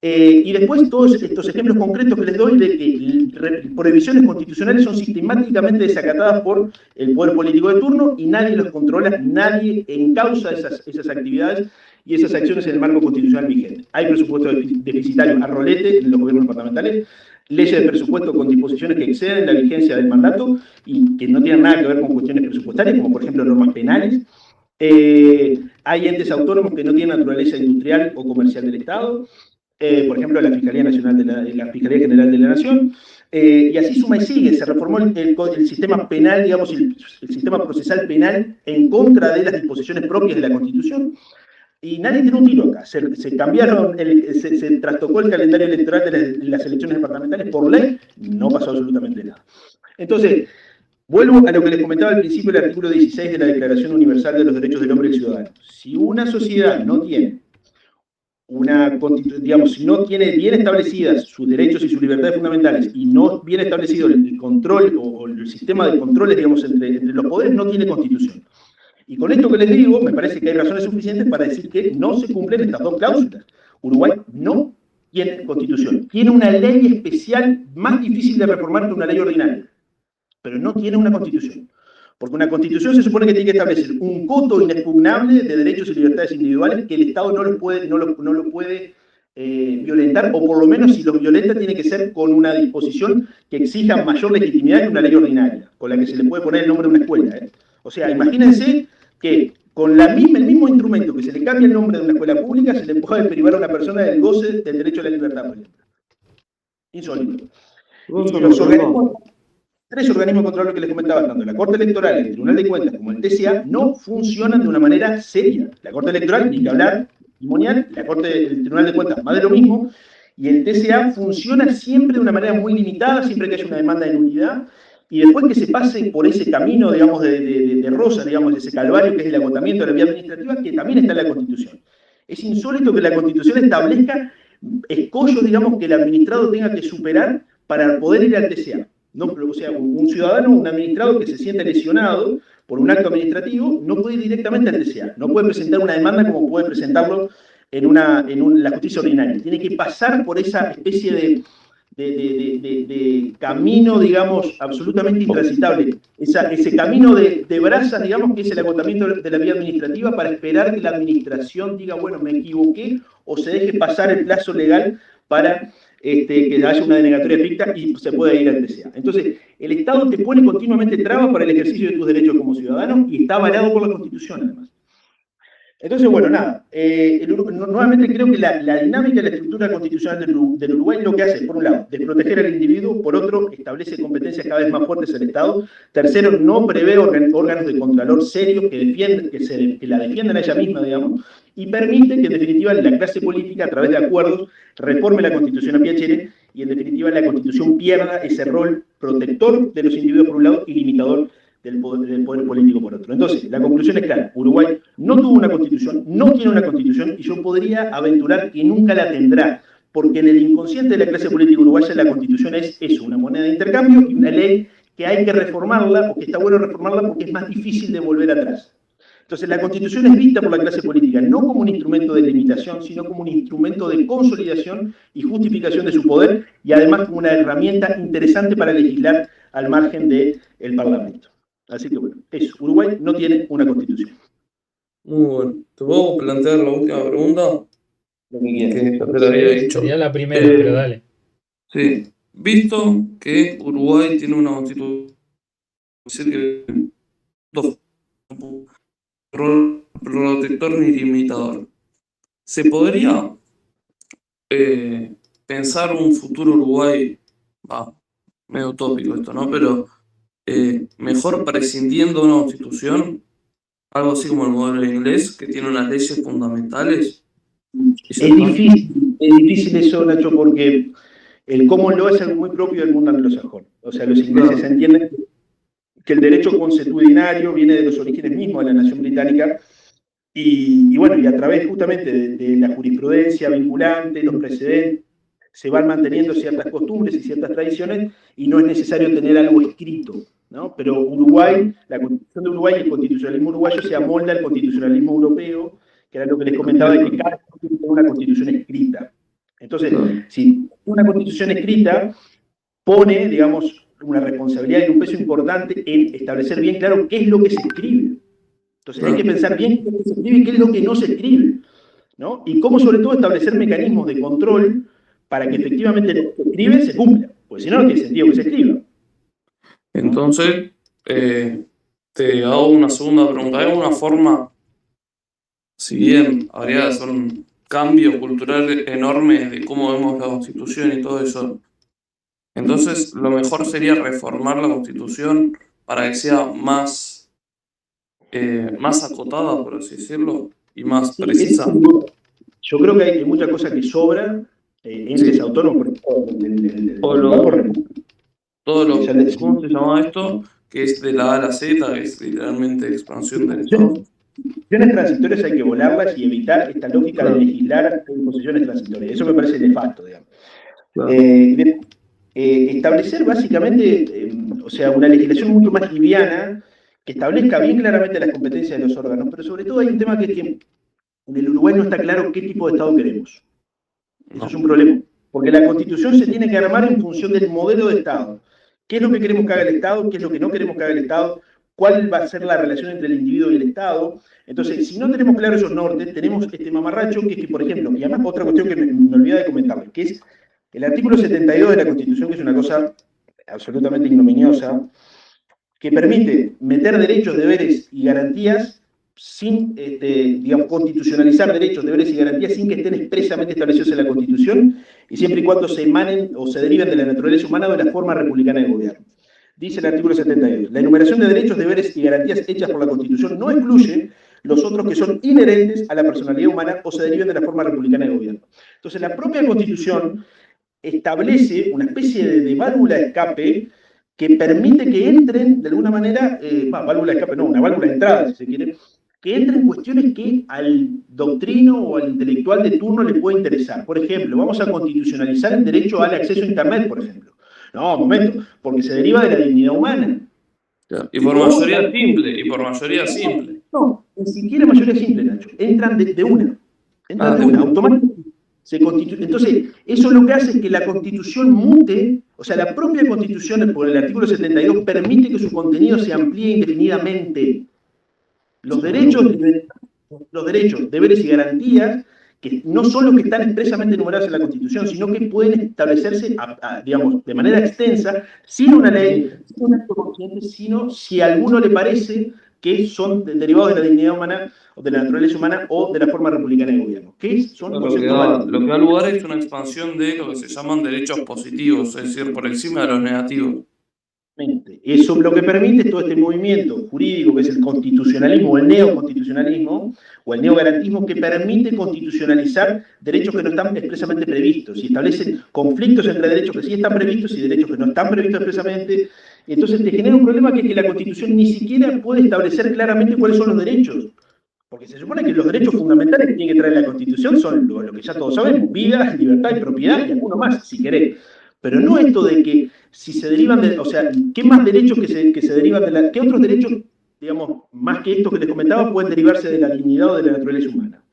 Y después todos estos ejemplos concretos que les doy de que prohibiciones constitucionales son sistemáticamente desacatadas por el poder político de turno y nadie los controla, nadie encausa esas actividades y esas acciones en el marco constitucional vigente. Hay presupuestos deficitarios a rolete en los gobiernos departamentales, leyes de presupuesto con disposiciones que exceden la vigencia del mandato y que no tienen nada que ver con cuestiones presupuestarias, como por ejemplo normas penales. Hay entes autónomos que no tienen naturaleza industrial o comercial del Estado. Por ejemplo, la Fiscalía Nacional la Fiscalía General de la Nación, y así suma y sigue. Se reformó el sistema penal, digamos, el sistema procesal penal en contra de las disposiciones propias de la Constitución, y nadie tiene un tiro acá. Se cambiaron, se trastocó el calendario electoral de las elecciones departamentales por ley, no pasó absolutamente nada. Entonces, vuelvo a lo que les comentaba al principio del artículo 16 de la Declaración Universal de los Derechos del Hombre y del Ciudadano. Si una sociedad no tiene si no tiene bien establecidas sus derechos y sus libertades fundamentales y no bien establecido el control o el sistema de controles, digamos, entre los poderes, no tiene constitución. Y con esto que les digo, me parece que hay razones suficientes para decir que no se cumplen estas dos cláusulas. Uruguay no tiene constitución. Tiene una ley especial más difícil de reformar que una ley ordinaria, pero no tiene una constitución. Porque una constitución se supone que tiene que establecer un coto inexpugnable de derechos y libertades individuales que el Estado no lo puede violentar, o por lo menos si los violenta tiene que ser con una disposición que exija mayor legitimidad que una ley ordinaria, con la que se le puede poner el nombre de una escuela. O sea, imagínense que con el mismo instrumento que se le cambia el nombre de una escuela pública, se le puede privar a una persona del goce del derecho a la libertad, por ejemplo. Insólito. Y los tres organismos de control que les comentaba, tanto la Corte Electoral, el Tribunal de Cuentas como el TCA, no funcionan de una manera seria. La Corte Electoral, ni que hablar, testimonial, el Tribunal de Cuentas, más de lo mismo, y el TCA funciona siempre de una manera muy limitada, siempre que haya una demanda de nulidad, y después que se pase por ese camino, digamos, de rosa, digamos, de ese calvario que es el agotamiento de la vía administrativa, que también está en la Constitución. Es insólito que la Constitución establezca escollos, digamos, que el administrado tenga que superar para poder ir al TCA. No, o sea, un ciudadano, un administrado que se siente lesionado por un acto administrativo, no puede ir directamente al TCA, no puede presentar una demanda como puede presentarlo en la justicia ordinaria. Tiene que pasar por esa especie de camino, digamos, absolutamente intransitable. Ese camino de brazas, digamos, que es el agotamiento de la vía administrativa para esperar que la administración diga, bueno, me equivoqué, o se deje pasar el plazo legal para que haya una denegatoria estricta y se pueda ir al TCA. Entonces, el Estado te pone continuamente trabas para el ejercicio de tus derechos como ciudadano y está avalado por la Constitución, además. Entonces, bueno, nada, nuevamente creo que la dinámica y la estructura constitucional del Uruguay lo que hace, por un lado, desproteger al individuo, por otro, establece competencias cada vez más fuertes del Estado, tercero, no prevé órganos de contralor serios que la defiendan a ella misma, digamos, y permite que, en definitiva, la clase política, a través de acuerdos, reforme la Constitución a Piacere y, en definitiva, la Constitución pierda ese rol protector de los individuos por un lado y limitador del poder político por otro. Entonces, la conclusión es clara. Uruguay no tuvo una constitución, no tiene una constitución, y yo podría aventurar que nunca la tendrá, porque en el inconsciente de la clase política uruguaya la constitución es eso, una moneda de intercambio y una ley que hay que reformarla, o que está bueno reformarla porque es más difícil de volver atrás. Entonces, la constitución es vista por la clase política no como un instrumento de limitación, sino como un instrumento de consolidación y justificación de su poder, y además como una herramienta interesante para legislar al margen del Parlamento. Así que bueno, eso. Uruguay no tiene una constitución. Muy bueno. ¿Te puedo plantear la última pregunta? Que ya te la había dicho. Sería la primera, pero dale. Sí. Visto que Uruguay tiene una constitución, decir que dos, protector ni limitador, ¿se podría pensar un futuro Uruguay, medio utópico esto, ¿no? Pero mejor prescindiendo de una constitución, algo así como el modelo inglés, que tiene unas leyes fundamentales? Es difícil eso, Nacho, porque el common law es algo muy propio del mundo anglosajón. O sea, los ingleses entienden que el derecho consuetudinario viene de los orígenes mismos de la nación británica, y bueno, y a través justamente de la jurisprudencia vinculante, los precedentes, se van manteniendo ciertas costumbres y ciertas tradiciones, y no es necesario tener algo escrito, ¿no? Pero Uruguay, la Constitución de Uruguay y el constitucionalismo uruguayo se amolda al constitucionalismo europeo, que era lo que les comentaba, de que cada uno tiene una constitución escrita. Entonces, si una constitución escrita pone, digamos, una responsabilidad y un peso importante en establecer bien claro qué es lo que se escribe. Entonces hay que pensar bien qué es lo que se escribe y qué es lo que no se escribe, ¿no? Y cómo sobre todo establecer mecanismos de control para que efectivamente lo que se escribe se cumpla, porque si no, no tiene sentido que se escriba. Entonces, te hago una segunda pregunta. ¿Hay alguna forma, si bien habría que hacer un cambio cultural enorme de cómo vemos la Constitución y todo eso, entonces lo mejor sería reformar la Constitución para que sea más acotada, por así decirlo, y más precisa? Yo creo que hay muchas cosas que sobran, entes autónomos, ¿cómo se llama esto? Que es de la A a la Z, que es literalmente expansión del Estado. Disposiciones transitorias hay que volarlas y evitar esta lógica de legislar en posiciones transitorias. Eso me parece nefasto, digamos. Claro. Establecer básicamente, o sea, una legislación mucho más liviana, que establezca bien claramente las competencias de los órganos, pero sobre todo hay un tema que es que en el Uruguay no está claro qué tipo de Estado queremos. Eso es un problema, porque la Constitución se tiene que armar en función del modelo de Estado. ¿Qué es lo que queremos que haga el Estado? ¿Qué es lo que no queremos que haga el Estado? ¿Cuál va a ser la relación entre el individuo y el Estado? Entonces, si no tenemos claros esos nortes, tenemos este mamarracho que es que, por ejemplo, y además otra cuestión que me olvidé de comentarles, que es el artículo 72 de la Constitución, que es una cosa absolutamente ignominiosa, que permite meter derechos, deberes y garantías sin, digamos, constitucionalizar derechos, deberes y garantías sin que estén expresamente establecidos en la Constitución, y siempre y cuando se emanen o se deriven de la naturaleza humana o de la forma republicana de gobierno. Dice el artículo 72, la enumeración de derechos, deberes y garantías hechas por la Constitución no excluye los otros que son inherentes a la personalidad humana o se deriven de la forma republicana de gobierno. Entonces, la propia Constitución establece una especie de válvula de escape que permite que entren, de alguna manera, válvula de escape, no, una válvula de entrada, si se quiere, que entren cuestiones que al doctrino o al intelectual de turno le puede interesar. Por ejemplo, vamos a constitucionalizar el derecho al acceso a Internet, por ejemplo. No, un momento, porque se deriva de la dignidad humana. Y por mayoría simple, No, ni siquiera mayoría simple, Nacho. Entran de una. Entran de una, automáticamente. Entonces, eso lo que hace es que la Constitución mute, o sea, la propia Constitución, por el artículo 72, permite que su contenido se amplíe indefinidamente. Los derechos, deberes y garantías, que no son los que están expresamente enumerados en la Constitución, sino que pueden establecerse, digamos, de manera extensa, sin una ley, sin un acto consciente, sino si a alguno le parece que son derivados de la dignidad humana o de la naturaleza humana o de la forma republicana de gobierno. ¿Qué son Lo que conceptos básicos? da lugar es una expansión de lo que se llaman derechos positivos, es decir, por encima de los negativos. Eso lo que permite es todo este movimiento jurídico que es el constitucionalismo o el neoconstitucionalismo o el neogarantismo que permite constitucionalizar derechos que no están expresamente previstos y establecen conflictos entre derechos que sí están previstos y derechos que no están previstos expresamente. Entonces te genera un problema que es que la Constitución ni siquiera puede establecer claramente cuáles son los derechos. Porque se supone que los derechos fundamentales que tiene que traer la Constitución son lo que ya todos sabemos: vida, libertad y propiedad, y alguno más, si querés. Pero no esto de que si se derivan de, o sea, ¿qué más derechos que se derivan de la, qué otros derechos, digamos, más que estos que les comentaba, pueden derivarse de la dignidad o de la naturaleza humana?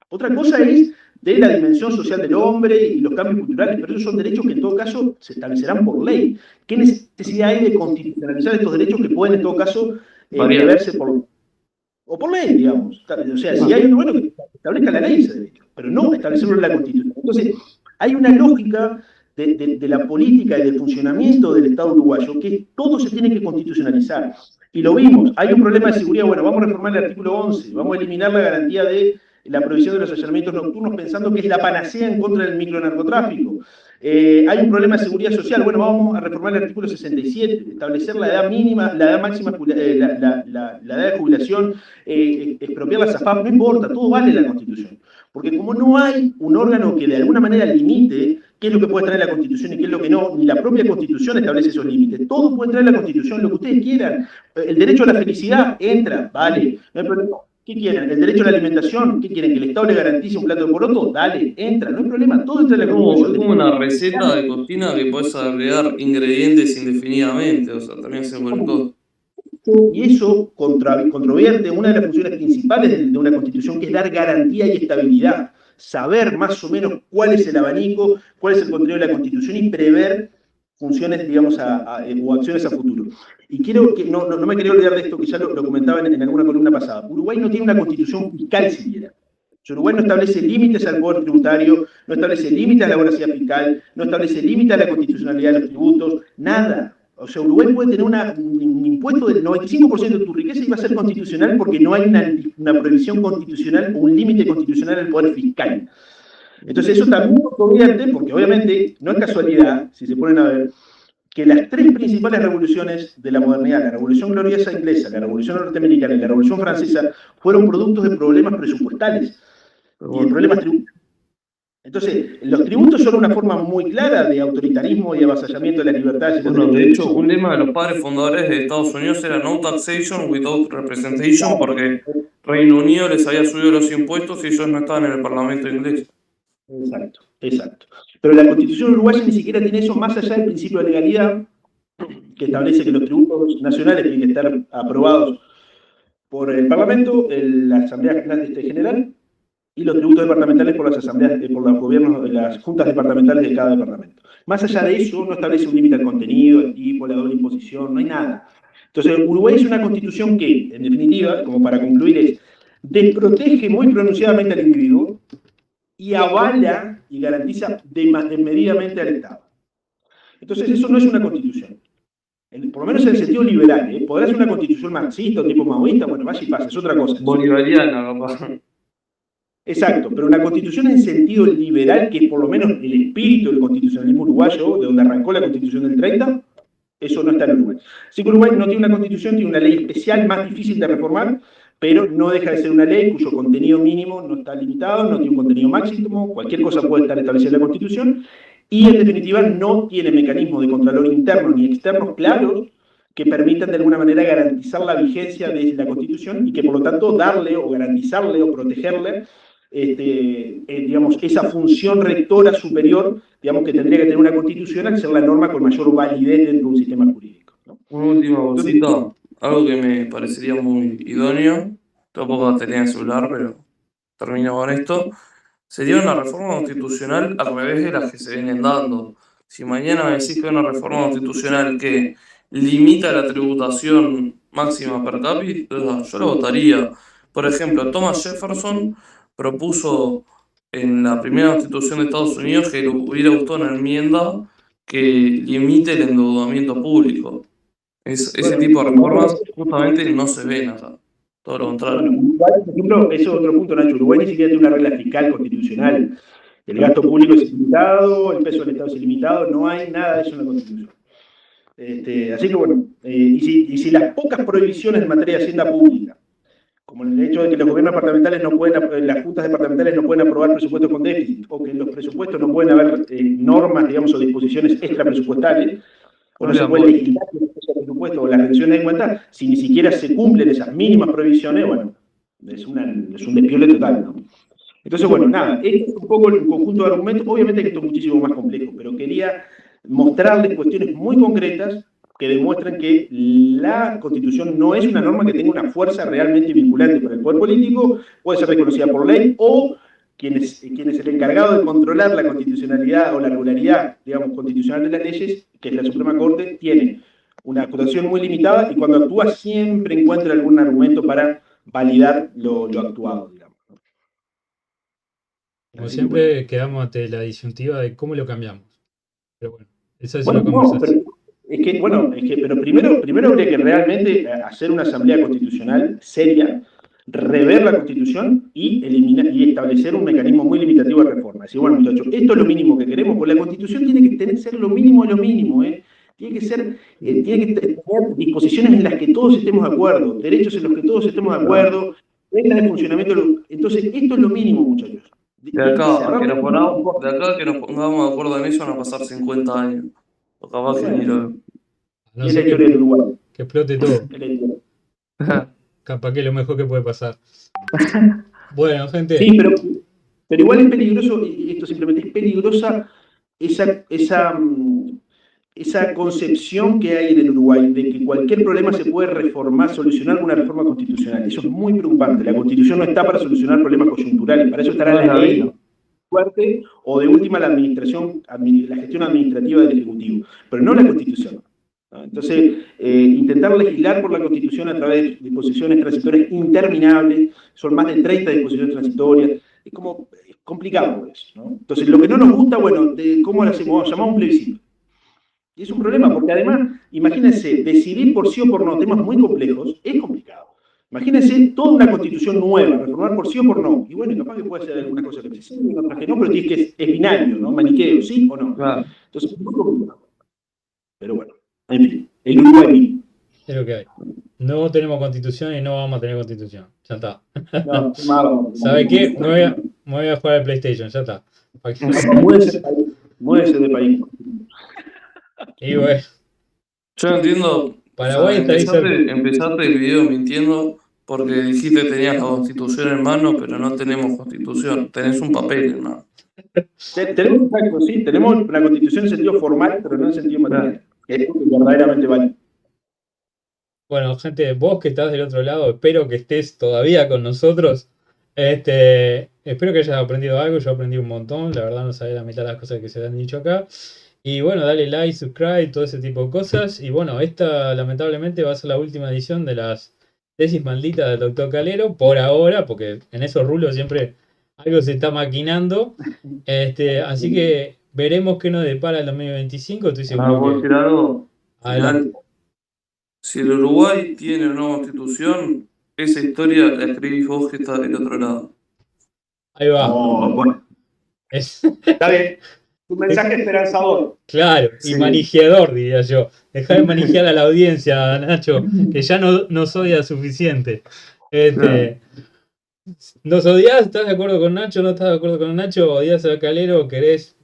Otra cosa es de la dimensión social del hombre y los cambios culturales, pero esos son derechos que en todo caso se establecerán por ley. ¿Qué necesidad hay de constitucionalizar estos derechos que pueden en todo caso preverse por ley, digamos? O sea, si hay uno bueno que establezca la ley ese derecho, pero no establecerlo en la Constitución. Entonces, hay una lógica de la política y del funcionamiento del Estado uruguayo que todo se tiene que constitucionalizar. Y lo vimos, hay un problema de seguridad, bueno, vamos a reformar el artículo 11, vamos a eliminar la garantía de la prohibición de los allanamientos nocturnos pensando que es la panacea en contra del micronarcotráfico. Hay un problema de seguridad social, bueno, vamos a reformar el artículo 67, establecer la edad mínima, la edad máxima, la edad de jubilación, expropiar las AFAP, no importa, todo vale la Constitución. Porque como no hay un órgano que de alguna manera limite qué es lo que puede traer la Constitución y qué es lo que no, ni la propia Constitución establece esos límites. Todo puede traer la Constitución, lo que ustedes quieran. El derecho a la felicidad entra, vale, no hay problema. ¿Qué quieren? ¿El derecho a la alimentación? ¿Qué quieren? ¿Que el Estado le garantice un plato de poroto? Dale, entra, no hay problema, todo entra en la Constitución. Es como una receta de cocina que puedes agregar ingredientes indefinidamente, o sea, también se vuelve todo. Y eso controvierte una de las funciones principales de una Constitución, que es dar garantía y estabilidad. Saber más o menos cuál es el abanico, cuál es el contenido de la Constitución y prever funciones, digamos, o acciones a futuro. Y quiero que no me quería olvidar de esto, que ya lo comentaba en alguna columna pasada. Uruguay no tiene una Constitución fiscal siquiera. Uruguay no establece límites al poder tributario, no establece límites a la voracidad fiscal, no establece límites a la constitucionalidad de los tributos, nada. O sea, Uruguay puede tener un impuesto del 95% de tu riqueza y va a ser constitucional porque no hay una prohibición constitucional o un límite constitucional al poder fiscal. Entonces eso también convierte, porque obviamente no es casualidad, si se ponen a ver, que las tres principales revoluciones de la modernidad, la Revolución Gloriosa Inglesa, la Revolución Norteamericana y la Revolución Francesa, fueron productos de problemas presupuestales y de problemas tributarios. Entonces, los tributos son una forma muy clara de autoritarismo y de avasallamiento de las libertades. Bueno, de hecho, un lema de los padres fundadores de Estados Unidos era no taxation without representation, porque Reino Unido les había subido los impuestos y ellos no estaban en el Parlamento inglés. Exacto. Pero la Constitución uruguaya ni siquiera tiene eso, más allá del principio de legalidad, que establece que los tributos nacionales tienen que estar aprobados por el Parlamento, la Asamblea General, y los tributos departamentales por las asambleas, por los gobiernos, las juntas departamentales de cada departamento. Más allá de eso, no establece un límite al contenido, el tipo, la doble imposición, no hay nada. Entonces, Uruguay es una constitución que, en definitiva, como para concluir, es desprotege muy pronunciadamente al individuo y avala y garantiza desmedidamente al Estado. Entonces, eso no es una constitución. Por lo menos en el sentido liberal, ¿eh? Podrá ser una constitución marxista o tipo maoísta, bueno, vaya y pasa, es otra cosa. Bolivariana, capaz. Exacto, pero una constitución en sentido liberal, que es por lo menos el espíritu del constitucionalismo uruguayo, de donde arrancó la constitución del 30, eso no está en Uruguay. Así que Uruguay no tiene una constitución, tiene una ley especial más difícil de reformar, pero no deja de ser una ley cuyo contenido mínimo no está limitado, no tiene un contenido máximo, cualquier cosa puede estar establecida en la Constitución, y en definitiva no tiene mecanismos de contralor interno ni externos claros que permitan de alguna manera garantizar la vigencia de la Constitución y que por lo tanto darle o garantizarle o protegerle digamos, esa función rectora superior, digamos, que tendría que tener una Constitución al ser la norma con mayor validez dentro de un sistema jurídico, ¿no? Una última cosita, algo que me parecería muy idóneo, tampoco tenía celular, pero termino con esto, sería una reforma constitucional al revés de las que se vienen dando. Si mañana me decís que hay una reforma constitucional que limita la tributación máxima per cápita, yo lo votaría. Por ejemplo, Thomas Jefferson propuso en la primera constitución de Estados Unidos que le hubiera gustado una enmienda que limite el endeudamiento público. Ese tipo de reformas justamente no se ven acá. Todo lo contrario. Bueno, Uruguay, por ejemplo, eso es otro punto, Nacho. Uruguay ni siquiera tiene una regla fiscal constitucional. El gasto público es ilimitado, el peso del Estado es ilimitado, no hay nada de eso en la Constitución. Así que bueno, y si las pocas prohibiciones en materia de hacienda pública, como el hecho de que los gobiernos departamentales no pueden, las juntas departamentales no pueden aprobar presupuestos con déficit, o que en los presupuestos no pueden haber normas, digamos, o disposiciones extrapresupuestales, o no se puede legislar el presupuesto o las reducciones de cuentas, si ni siquiera se cumplen esas mínimas prohibiciones, bueno, es un despiole total, ¿no? Entonces, bueno, nada, este es un poco el conjunto de argumentos. Obviamente que esto es muchísimo más complejo, pero quería mostrarles cuestiones muy concretas que demuestran que la Constitución no es una norma que tenga una fuerza realmente vinculante para el poder político, puede ser reconocida por ley, o quien es el encargado de controlar la constitucionalidad o la regularidad, digamos, constitucional de las leyes, que es la Suprema Corte, tiene una actuación muy limitada y cuando actúa siempre encuentra algún argumento para validar lo actuado, digamos. Como Así que, siempre, quedamos ante la disyuntiva de cómo lo cambiamos. Pero bueno, esa es bueno, una no, conversación. pero primero habría que realmente hacer una asamblea constitucional seria, rever la Constitución y establecer un mecanismo muy limitativo de reforma. Decir, bueno, muchachos, esto es lo mínimo que queremos, porque la Constitución tiene que ser lo mínimo de lo mínimo, ¿eh? Tiene que tener disposiciones en las que todos estemos de acuerdo, derechos en los que todos estemos de acuerdo, reglas de funcionamiento. Entonces, esto es lo mínimo, muchachos. De acá a que nos pongamos de acuerdo en eso van a pasar 50 años. O capaz que ni lo. No Y es sé la historia del Uruguay. que explote todo. Es la historia. Capaz que es lo mejor que puede pasar. Bueno, gente. Sí, pero igual es peligroso, y esto simplemente es peligrosa esa concepción que hay en el Uruguay de que cualquier problema se puede reformar, solucionar con una reforma constitucional. Eso es muy preocupante. La Constitución no está para solucionar problemas coyunturales, para eso estará la ley fuerte o de última la gestión administrativa del Ejecutivo, pero no la Constitución. ¿No? Entonces, intentar legislar por la Constitución a través de disposiciones transitorias interminables, son más de 30 disposiciones transitorias, es complicado eso, ¿no? Entonces, lo que no nos gusta, bueno, ¿cómo lo hacemos? Llamamos un plebiscito. Y es un problema, porque además, imagínense, decidir por sí o por no temas muy complejos es complicado. Imagínense toda una constitución nueva, reformar por sí o por no. Y bueno, capaz que puede ser alguna cosa que sí, otras que no, pero es binario, ¿no? Maniqueo, sí o no. Claro. Entonces, es muy complicado. Pero bueno, en fin, el Uruguay. Es lo que hay. No tenemos constitución y no vamos a tener constitución. Ya está. No, malo. ¿Sabe qué? Me voy a jugar al PlayStation, ya está. Muévese de país. Y bueno, Yo no entiendo. Paraguay está ahí cerca. Empezaste el video mintiendo porque dijiste que tenías la constitución en mano, pero no tenemos constitución. Tenés un papel en mano. Tenemos la constitución en sentido formal, pero no en sentido material. Que es verdaderamente vale. Bueno, gente, vos que estás del otro lado, espero que estés todavía con nosotros. Espero que hayas aprendido algo. Yo aprendí un montón. La verdad no sabía la mitad de las cosas que se han dicho acá. Y bueno, dale like, subscribe, todo ese tipo de cosas. Y bueno, esta lamentablemente va a ser la última edición de las tesis malditas del doctor Calero, por ahora, porque en esos rulos siempre algo se está maquinando. Así que veremos qué nos depara el 2025. Estoy seguro ¿Puedo decir algo? Adelante. Si el Uruguay tiene una nueva constitución, esa historia la escribís vos que estás del otro lado. Ahí va. Oh, bueno. Está bien. Un mensaje esperanzador. Claro, y manijeador, diría yo. Dejá de manijear a la audiencia, Nacho, que ya no nos odia suficiente. ¿Nos odiás? ¿Estás de acuerdo con Nacho? ¿No estás de acuerdo con Nacho? ¿Odias a Calero? ¿Querés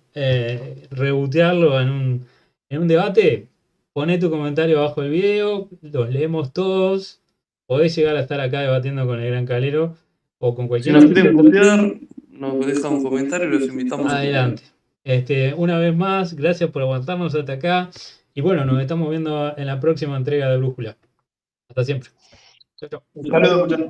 rebotearlo en un debate? Poné tu comentario abajo del video, los leemos todos. Podés llegar a estar acá debatiendo con el gran Calero o con Si cualquier nos otro. quieren putear, nos dejan un comentario y los invitamos Adelante. Una vez más, gracias por aguantarnos hasta acá. Y bueno, nos estamos viendo en la próxima entrega de Brújula. Hasta siempre. Chau, chau. Un saludo, muchachos.